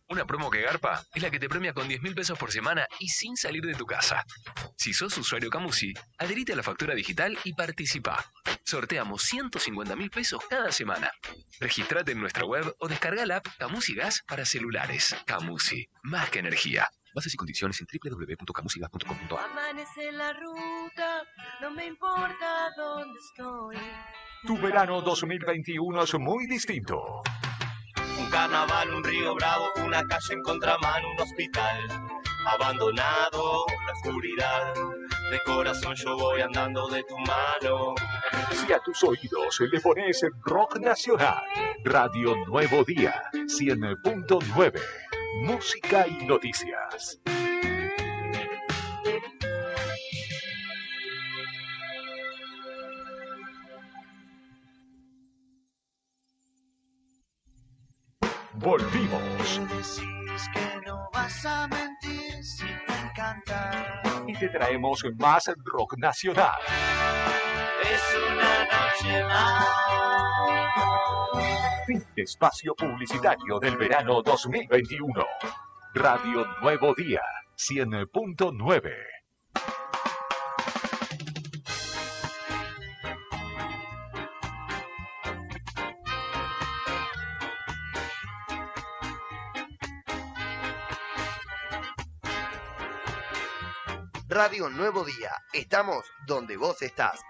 Una promo que garpa es la que te premia con 10.000 pesos por semana y sin salir de tu casa. Si sos usuario Camusi, adherite a la factura digital y participa. Sorteamos 150.000 pesos cada semana. Regístrate en nuestra web o descarga la app Camusi Gas para celulares. Camusi, más que energía. Bases y condiciones en www.camusigas.com.ar. Amanece la ruta, no me importa dónde estoy. Tu verano 2021 es muy distinto. Un carnaval, un río bravo, una calle en contramano, un hospital abandonado, la oscuridad. De corazón yo voy andando de tu mano. Si a tus oídos le pones rock nacional, Radio Nuevo Día 100.9. Música y noticias. Volvimos. Me decís que no vas a mentir si te encanta. Y te traemos más rock nacional. Es una noche más. Fin de espacio publicitario del verano 2021. Radio Nuevo Día 100.9. Radio Nuevo Día. Estamos donde vos estás.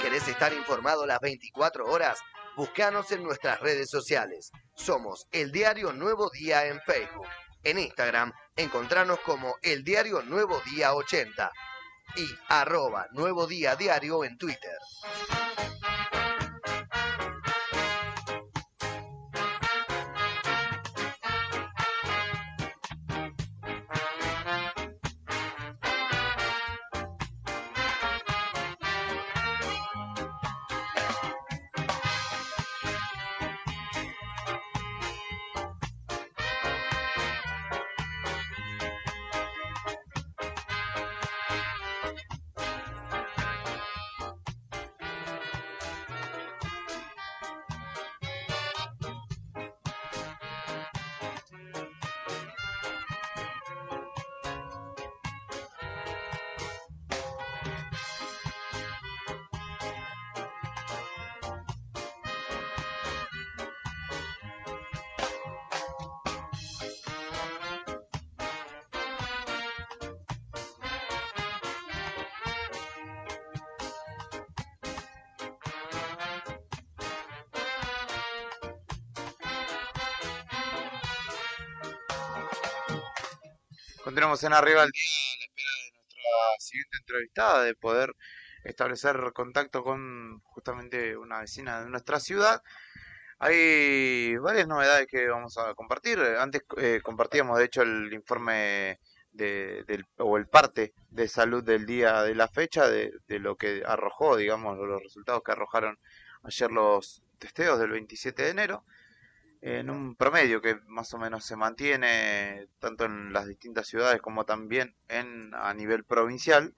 ¿Querés estar informado las 24 horas? Búscanos en nuestras redes sociales. Somos El Diario Nuevo Día en Facebook. En Instagram, encontranos como El Diario Nuevo Día 80 y @Nuevo Día Diario en Twitter. Continuamos en Arriba al Día a la espera de nuestra siguiente entrevistada, de poder establecer contacto con justamente una vecina de nuestra ciudad. Hay varias novedades que vamos a compartir. Antes compartíamos de hecho el informe o el parte de salud del día de la fecha, de lo que arrojó, digamos, los resultados que arrojaron ayer los testeos del 27 de enero. En un promedio que más o menos se mantiene tanto en las distintas ciudades como también a nivel provincial.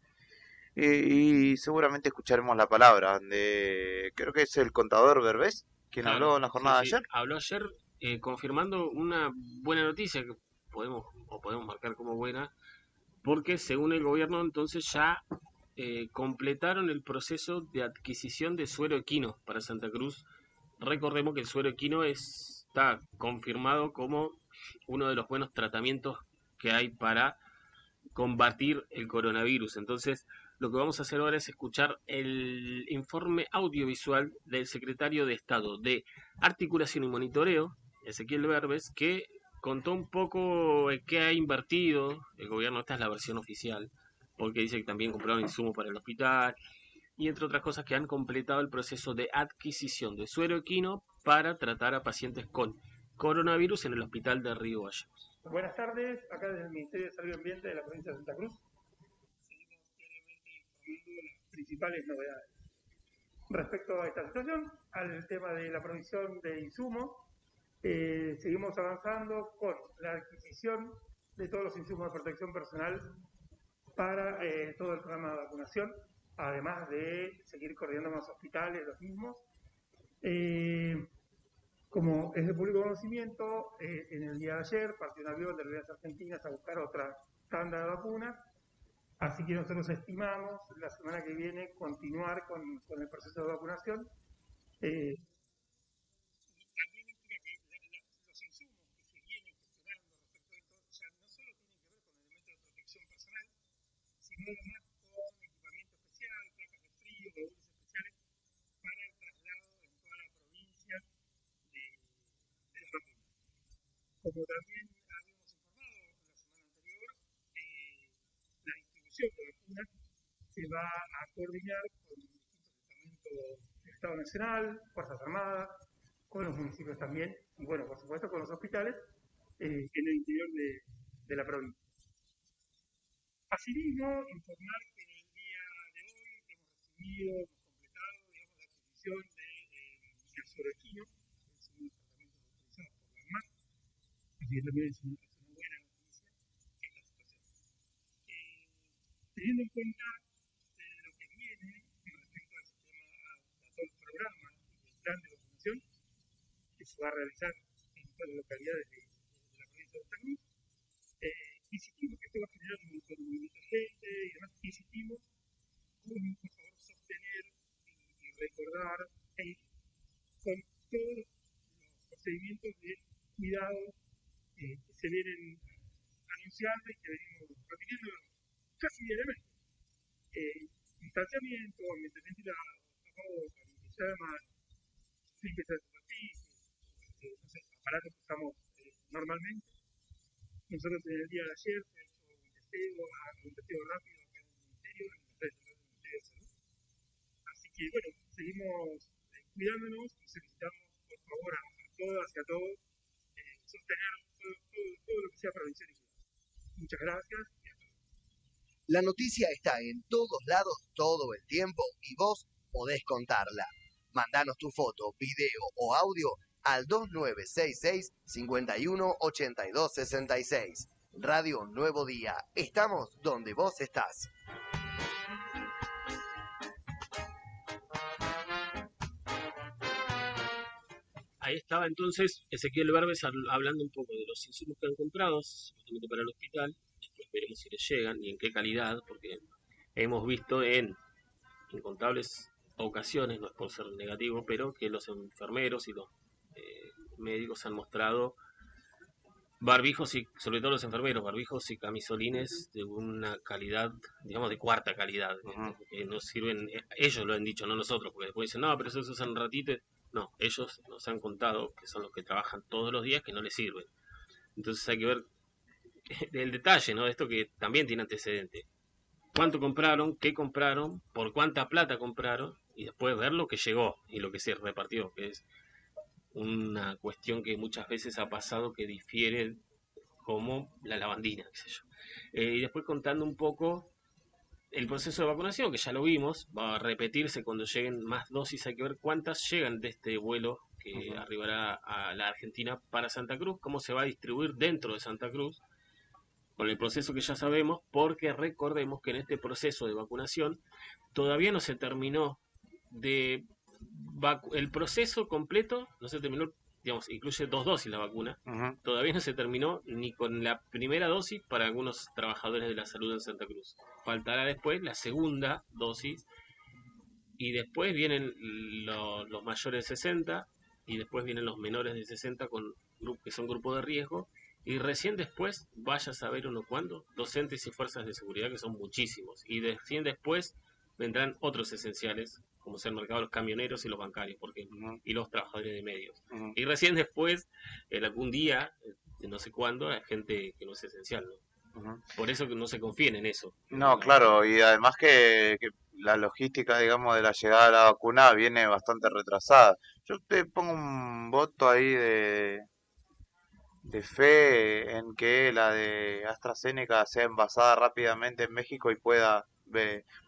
Y seguramente escucharemos la palabra de, creo que es el contador Berbés, quien habló en la jornada de ayer. Habló ayer confirmando una buena noticia que podemos marcar como buena, porque según el gobierno entonces ya completaron el proceso de adquisición de suero equino para Santa Cruz. Recordemos que el suero equino está confirmado como uno de los buenos tratamientos que hay para combatir el coronavirus. Entonces, lo que vamos a hacer ahora es escuchar el informe audiovisual del secretario de Estado de Articulación y Monitoreo, Ezequiel Berbes, que contó un poco qué ha invertido el gobierno. Esta es la versión oficial, porque dice que también compraron insumos para el hospital y entre otras cosas que han completado el proceso de adquisición de suero equino para tratar a pacientes con coronavirus en el hospital de Río Gallegos. Buenas tardes, acá desde el Ministerio de Salud y Ambiente de la provincia de Santa Cruz. Seguimos diariamente informando las principales novedades. Respecto a esta situación, al tema de la provisión de insumos, seguimos avanzando con la adquisición de todos los insumos de protección personal para todo el programa de vacunación, además de seguir coordinando con los hospitales, los mismos. Como es de público conocimiento, en el día de ayer partió un avión de Aerolíneas Argentinas a buscar otra tanda de vacunas, así que nosotros estimamos la semana que viene continuar con el proceso de vacunación. También implica que los insumos que se vienen gestionando respecto a esto ya no solo tienen que ver con elementos de protección personal, sino además con equipamiento especial, placas de frío, baúles especiales para el traslado en toda la provincia de las vacunas. Como también habíamos informado la semana anterior, la distribución de vacunas se va a coordinar con distintos estamentos del Estado Nacional, Fuerzas Armadas, con los municipios también, y bueno, por supuesto con los hospitales en el interior de la provincia. Asimismo, informar que en el día de hoy hemos recibido, hemos completado, digamos, la adquisición del suero equino, el segundo tratamiento autorizado por la ANMAT, así que también es una buena noticia en la situación. Teniendo en cuenta lo que viene respecto al sistema, a todo el programa y el plan de vacunación que se va a realizar en todas las localidades de la provincia de Santa Cruz, insistimos que esto va a generar un montón de movimiento de gente y demás. Insistimos con, por favor, sostener y recordar con todos los procedimientos de cuidado que se vienen anunciando y que venimos repitiendo casi diariamente. Distanciamiento, ambiente ventilado, tapabocas, limpieza de manos, limpieza de superficies, no sé, aparatos que usamos normalmente. Nosotros en el día de ayer se ha hecho un testeo rápido acá en el Ministerio, en las redes del Ministerio de Salud. Así que bueno, seguimos cuidándonos y solicitamos por favor a todas y a todos sostener todo lo que sea prevención y cuidado. Muchas gracias y hasta luego. La noticia está en todos lados todo el tiempo y vos podés contarla. Mandanos tu foto, video o audio al 2966 51 82 66. Radio Nuevo Día. Estamos donde vos estás. Ahí estaba entonces Ezequiel Berbes hablando un poco de los insumos que han comprado, supuestamente para el hospital. Después veremos si les llegan y en qué calidad, porque hemos visto en incontables ocasiones, no es por ser negativo, pero que los enfermeros y los médicos han mostrado barbijos y, sobre todo los enfermeros, barbijos y camisolines de una calidad, digamos, de cuarta calidad, que no sirven, ellos lo han dicho, no nosotros, porque después dicen, no, pero eso se usa un ratito. No, ellos nos han contado, que son los que trabajan todos los días, que no les sirven. Entonces hay que ver el detalle, ¿no? De esto que también tiene antecedente. ¿Cuánto compraron? ¿Qué compraron? ¿Por cuánta plata compraron? Y después ver lo que llegó y lo que se repartió, que es una cuestión que muchas veces ha pasado que difiere, como la lavandina, qué sé yo. Y después contando un poco el proceso de vacunación, que ya lo vimos, va a repetirse cuando lleguen más dosis. Hay que ver cuántas llegan de este vuelo que arribará a la Argentina para Santa Cruz, cómo se va a distribuir dentro de Santa Cruz, con el proceso que ya sabemos, porque recordemos que en este proceso de vacunación todavía no se terminó el proceso completo, no se terminó, digamos, incluye 2 dosis la vacuna, todavía no se terminó ni con la primera dosis para algunos trabajadores de la salud en Santa Cruz. Faltará después la segunda dosis y después vienen los mayores de 60 y después vienen los menores de 60 que son grupos de riesgo, Y recién después, vaya a saber uno cuándo, docentes y fuerzas de seguridad, que son muchísimos. Y recién después vendrán otros esenciales, como ser mercado los camioneros y los bancarios, porque y los trabajadores de medios. Y recién después, en algún día, no sé cuándo, hay gente que no es esencial, ¿no? Por eso que no se confíen en eso. No, claro, y además que la logística, digamos, de la llegada de la vacuna viene bastante retrasada. Yo te pongo un voto ahí de fe en que la de AstraZeneca sea envasada rápidamente en México y pueda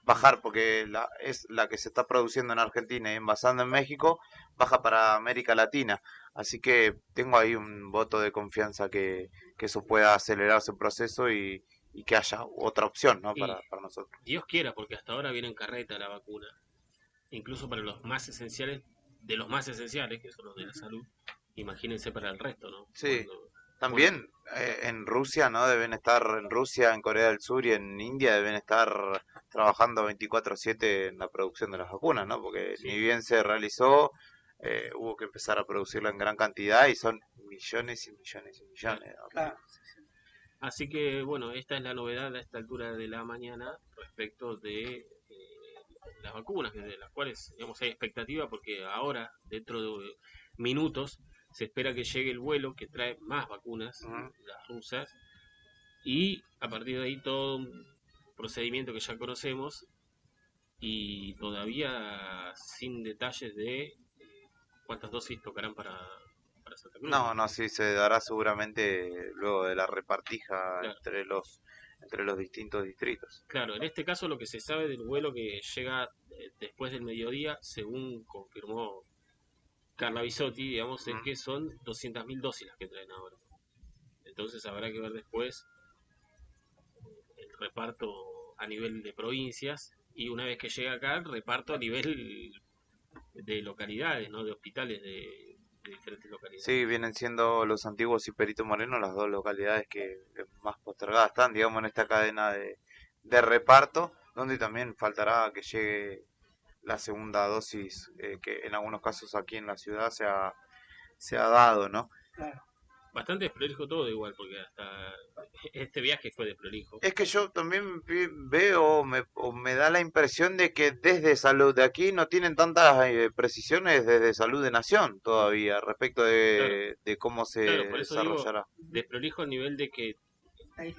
bajar, porque es la que se está produciendo en Argentina y envasando en México, baja para América Latina. Así que tengo ahí un voto de confianza que eso pueda acelerar su proceso y que haya otra opción, ¿no? Y para nosotros. Dios quiera, porque hasta ahora viene en carreta la vacuna, incluso para los más esenciales, de los más esenciales, que son los de la salud. Imagínense para el resto, ¿no? Sí, también en Rusia, ¿no? Deben estar en Rusia, en Corea del Sur y en India deben estar trabajando 24/7 en la producción de las vacunas, ¿no? Porque ni bien se realizó, hubo que empezar a producirla en gran cantidad y son millones y millones y millones. ¿no? Claro. Así que, bueno, esta es la novedad a esta altura de la mañana respecto de las vacunas, de las cuales, digamos, hay expectativa porque ahora, dentro de minutos, se espera que llegue el vuelo que trae más vacunas, las rusas, y a partir de ahí todo un procedimiento que ya conocemos y todavía sin detalles de cuántas dosis tocarán para Santa Cruz. No, sí, se dará seguramente luego de la repartija entre los distintos distritos. Claro, en este caso lo que se sabe del vuelo que llega después del mediodía, según confirmó Carla Bisotti, digamos, es que son 200.000 dosis las que traen ahora. Entonces habrá que ver después el reparto a nivel de provincias y una vez que llega acá, el reparto a nivel de localidades, ¿no? De hospitales de diferentes localidades. Sí, vienen siendo Los Antiguos y Perito Moreno las dos localidades que más postergadas están, digamos, en esta cadena de reparto, donde también faltará que llegue la segunda dosis, que en algunos casos aquí en la ciudad se ha dado, ¿no? Claro. Bastante desprolijo todo igual, porque hasta este viaje fue desprolijo. Es que yo también veo, o me da la impresión de que desde Salud de aquí no tienen tantas precisiones desde Salud de Nación todavía respecto de cómo se por eso desarrollará. Digo, desprolijo a nivel de que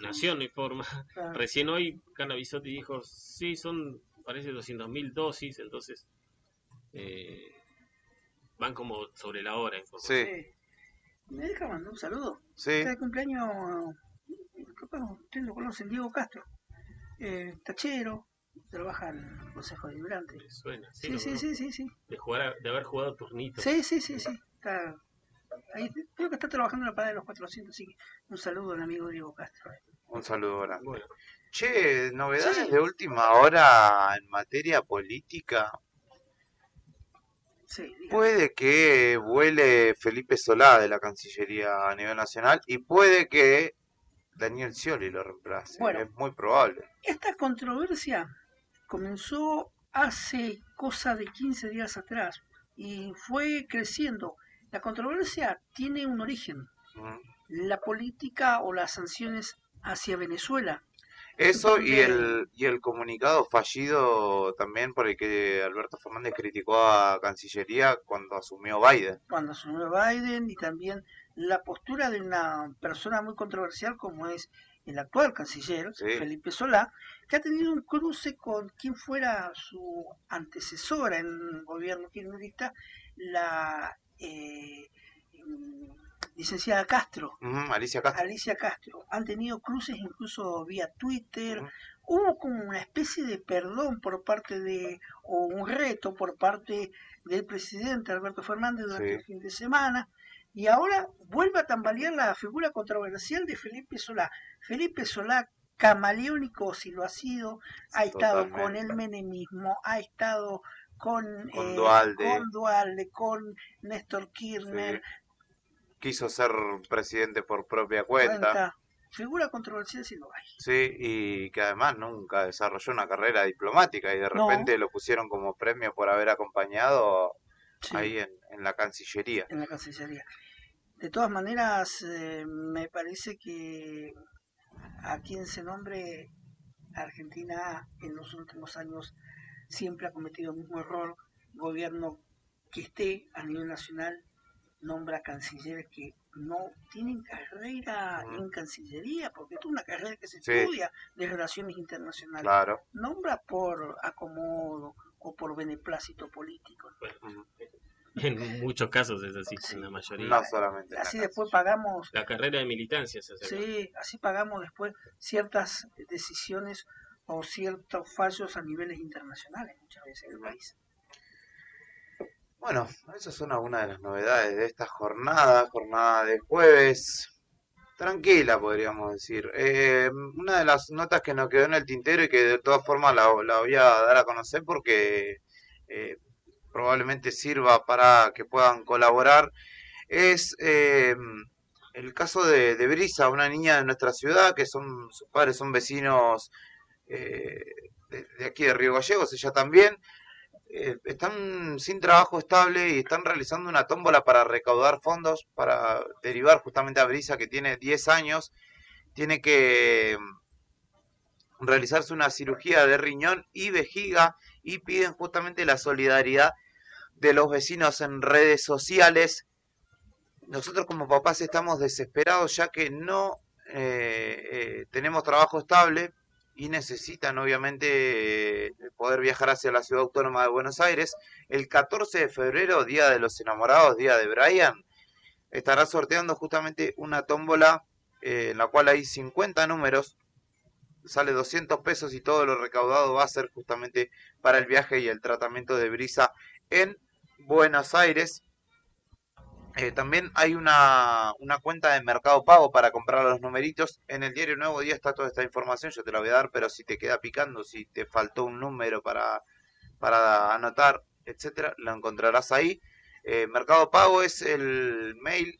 Nación no informa. Claro. Recién hoy Carla Bisotti dijo, sí, parece 200.000 dosis, entonces van como sobre la hora. Sí. ¿Me deja mandar un saludo? Sí. Está de cumpleaños, capaz ustedes lo conocen, Diego Castro, tachero, trabaja en el Consejo Deliberante. Suena, sí. De haber jugado turnitos. Sí. Está ahí, creo que está trabajando en la parada de los 400, así que un saludo al amigo Diego Castro. Un saludo grande. Bueno. Che, novedades de última hora en materia política. Sí, puede que vuele Felipe Solá de la Cancillería a nivel nacional y puede que Daniel Scioli lo reemplace. Bueno, es muy probable. Esta controversia comenzó hace cosa de 15 días atrás y fue creciendo. La controversia tiene un origen. La política o las sanciones hacia Venezuela. Eso y el comunicado fallido también por el que Alberto Fernández criticó a Cancillería cuando asumió Biden. Cuando asumió Biden y también la postura de una persona muy controversial como es el actual canciller, Felipe Solá, que ha tenido un cruce con quien fuera su antecesora en el gobierno kirchnerista, la licenciada Castro. Alicia Castro. Alicia Castro. Han tenido cruces incluso vía Twitter. Hubo como una especie de perdón por parte o un reto por parte del presidente Alberto Fernández durante el fin de semana. Y ahora vuelve a tambalear la figura controversial de Felipe Solá. Felipe Solá, camaleónico si lo ha sido, ha estado con el menemismo, ha estado con Duhalde, con Néstor Kirchner. Quiso ser presidente por propia cuenta. Figura controversial si lo hay. Sí, y que además nunca desarrolló una carrera diplomática y de repente lo pusieron como premio por haber acompañado ahí en la Cancillería. En la Cancillería. De todas maneras, me parece que a quien se nombre, Argentina en los últimos años siempre ha cometido el mismo error. Gobierno que esté a nivel nacional nombra cancilleres que no tienen carrera en Cancillería, porque esto es una carrera que se Sí. estudia de relaciones internacionales. Claro. Nombra por acomodo o por beneplácito político. En muchos casos es así, en la mayoría. No solamente. Así después pagamos, La carrera de militancia se hace. sí, así pagamos después ciertas decisiones o ciertos fallos a niveles internacionales muchas veces en el país. Bueno, esas son algunas de las novedades de esta jornada de jueves. Tranquila, podríamos decir. Una de las notas que nos quedó en el tintero y que de todas formas la voy a dar a conocer porque probablemente sirva para que puedan colaborar es el caso de Brisa, una niña de nuestra ciudad que sus padres son vecinos de aquí de Río Gallegos, ella también. Están sin trabajo estable y están realizando una tómbola para recaudar fondos para derivar justamente a Brisa, que tiene 10 años, tiene que realizarse una cirugía de riñón y vejiga y piden justamente la solidaridad de los vecinos en redes sociales. Nosotros como papás estamos desesperados ya que no tenemos trabajo estable y necesitan obviamente poder viajar hacia la Ciudad Autónoma de Buenos Aires. El 14 de febrero, Día de los Enamorados, Día de Brian, estará sorteando justamente una tómbola en la cual hay 50 números, sale 200 pesos y todo lo recaudado va a ser justamente para el viaje y el tratamiento de Brisa en Buenos Aires. También hay una cuenta de Mercado Pago para comprar los numeritos. En el diario Nuevo Día está toda esta información, yo te la voy a dar, pero si te queda picando, si te faltó un número para anotar, etcétera, lo encontrarás ahí. Mercado Pago es el mail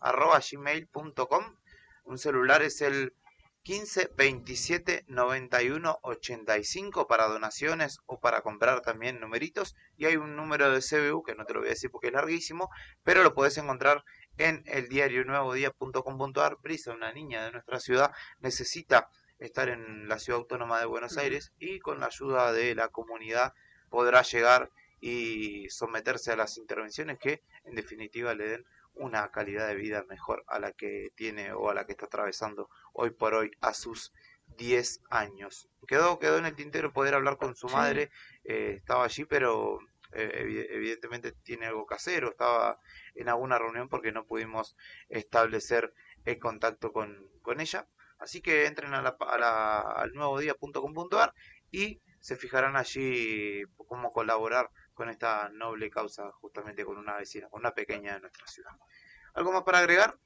lestrange.priscila@gmail.com. Un celular es el 15 27 91 85 para donaciones o para comprar también numeritos, y hay un número de CBU que no te lo voy a decir porque es larguísimo, pero lo podés encontrar en el diario nuevodia.com.ar. Brisa, una niña de nuestra ciudad, necesita estar en la Ciudad Autónoma de Buenos Aires y con la ayuda de la comunidad podrá llegar y someterse a las intervenciones que en definitiva le den una calidad de vida mejor a la que tiene o a la que está atravesando hoy por hoy a sus 10 años. Quedó en el tintero poder hablar con su madre, estaba allí, pero evidentemente tiene algo casero, estaba en alguna reunión porque no pudimos establecer el contacto con ella. Así que entren al nuevodia.com.ar y se fijarán allí cómo colaborar con esta noble causa, justamente con una vecina, con una pequeña de nuestra ciudad. ¿Algo más para agregar?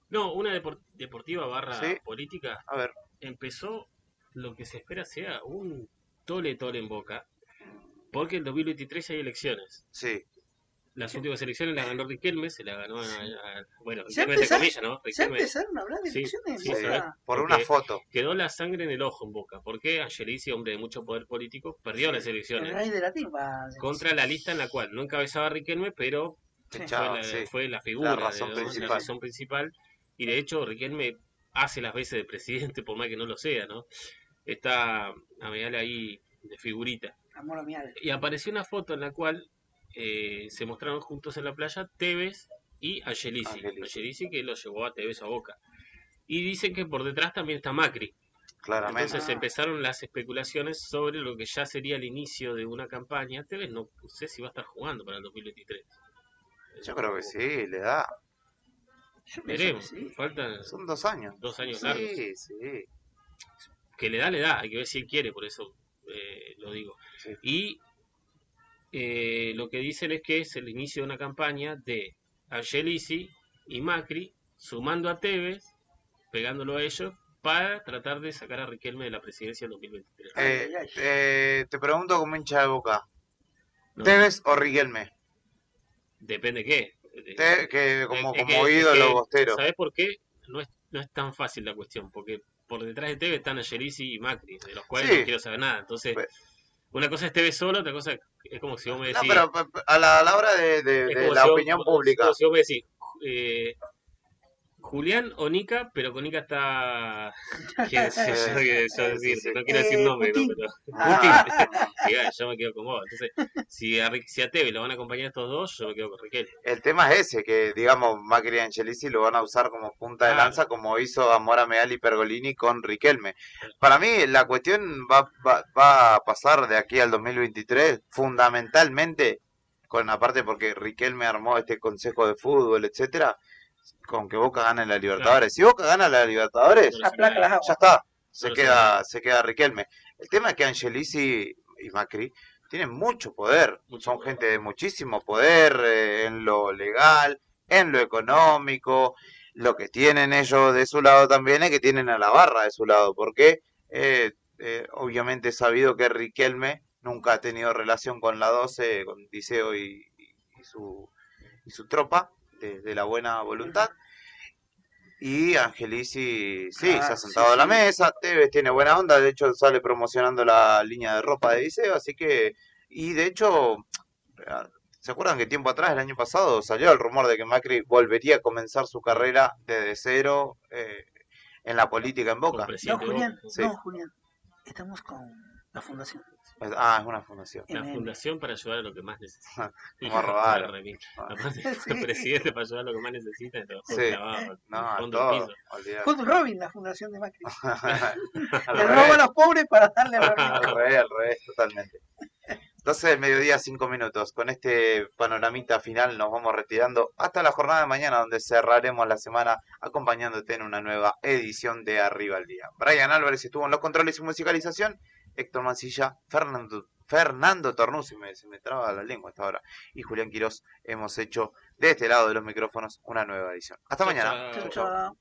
No, una deportiva barra ¿Sí? política. A ver. Empezó lo que se espera sea un tole en Boca, porque en 2023 hay elecciones. Sí. Las últimas elecciones las ganó Riquelme, se la ganó bueno, ¿Ya Riquelme entre empezaron- comillas, ¿no? ¿Ya Riquelme. empezaron a hablar de Sí, elecciones sí, en ¿sabes? Boca? Por Porque una foto. Quedó la sangre en el ojo en Boca, porque Angelici, hombre de mucho poder político, perdió las El elecciones rey de la timba. contra la lista en la cual no encabezaba Riquelme, pero Sí. fue la figura, La razón digamos, principal. la razón principal. Y de hecho Riquelme hace las veces de presidente, por más que no lo sea, ¿no? Está a medial ahí de figurita. Amor a mi alma. Y apareció una foto en la cual se mostraron juntos en la playa Tevez y Angelici. Angelici que lo llevó a Tevez a Boca. Y dicen que por detrás también está Macri. Claramente. Entonces empezaron las especulaciones sobre lo que ya sería el inicio de una campaña. Tevez no sé si va a estar jugando para el 2023. Yo creo que sí, le da. Veremos. Faltan Son 2 años. 2 años Sí, largos. sí. Que le da, hay que ver si él quiere, por eso lo digo. Y lo que dicen es que es el inicio de una campaña de Angelici y Macri, sumando a Tevez, pegándolo a ellos, para tratar de sacar a Riquelme de la presidencia en 2023. Te pregunto como hincha de Boca. No. ¿Tevez o Riquelme? Depende qué. Como ídolo bostero. ¿Sabés por qué? No es tan fácil la cuestión, porque por detrás de Tevez están Angelici y Macri, de los cuales Sí. no quiero saber nada. Entonces, Una cosa es TV solo, otra cosa es como si vos me No, decís... pero a la hora de es como la si vos- opinión pública. como si vos me decís, Julián o Nica, pero con Nica está... ¿Qué sé yo, decirte? No quiero decir nombre, ¿no? Pero... Putin. Mirá, yo me quedo con vos. Entonces, si a Teve lo van a acompañar estos dos, yo me quedo con Riquelme. El tema es ese, que digamos Macri y Angelici lo van a usar como punta de lanza, como hizo Amora Meal y Pergolini con Riquelme. Para mí la cuestión va a pasar de aquí al 2023 fundamentalmente, aparte porque Riquelme armó este consejo de fútbol, etcétera, con que Boca gane la Libertadores. Si Boca gana la Libertadores, ya está, se queda Riquelme. El tema es que Angelici y Macri tienen mucho poder, son gente de muchísimo poder en lo legal, en lo económico. Lo que tienen ellos de su lado también es que tienen a la barra de su lado, porque obviamente es sabido que Riquelme nunca ha tenido relación con la 12, con Diceo y su tropa de la buena voluntad. Y Angelici, se ha sentado a la mesa. Tevez tiene buena onda, de hecho sale promocionando la línea de ropa de Diceo, así que, y de hecho, ¿se acuerdan que tiempo atrás, el año pasado, salió el rumor de que Macri volvería a comenzar su carrera desde cero en la política en Boca? No, Julián, Sí. no, Julián, estamos con la fundación. Es una fundación. La fundación para ayudar a lo que más necesita. Como robar. Aparte, el presidente para ayudar a lo que más necesita. Sí. No, todo, olvidate. Food Robin, la fundación de Macri. Le roba a los pobres para darle a los ricos. Al revés, totalmente. 12 del mediodía, 5 minutos. Con este panoramita final nos vamos retirando hasta la jornada de mañana, donde cerraremos la semana acompañándote en una nueva edición de Arriba al Día. Brian Álvarez estuvo en los controles y musicalización. Héctor Mancilla, Fernando Tornuzzi, se me traba la lengua hasta ahora, y Julián Quirós hemos hecho de este lado de los micrófonos una nueva edición. Hasta mañana. Chao.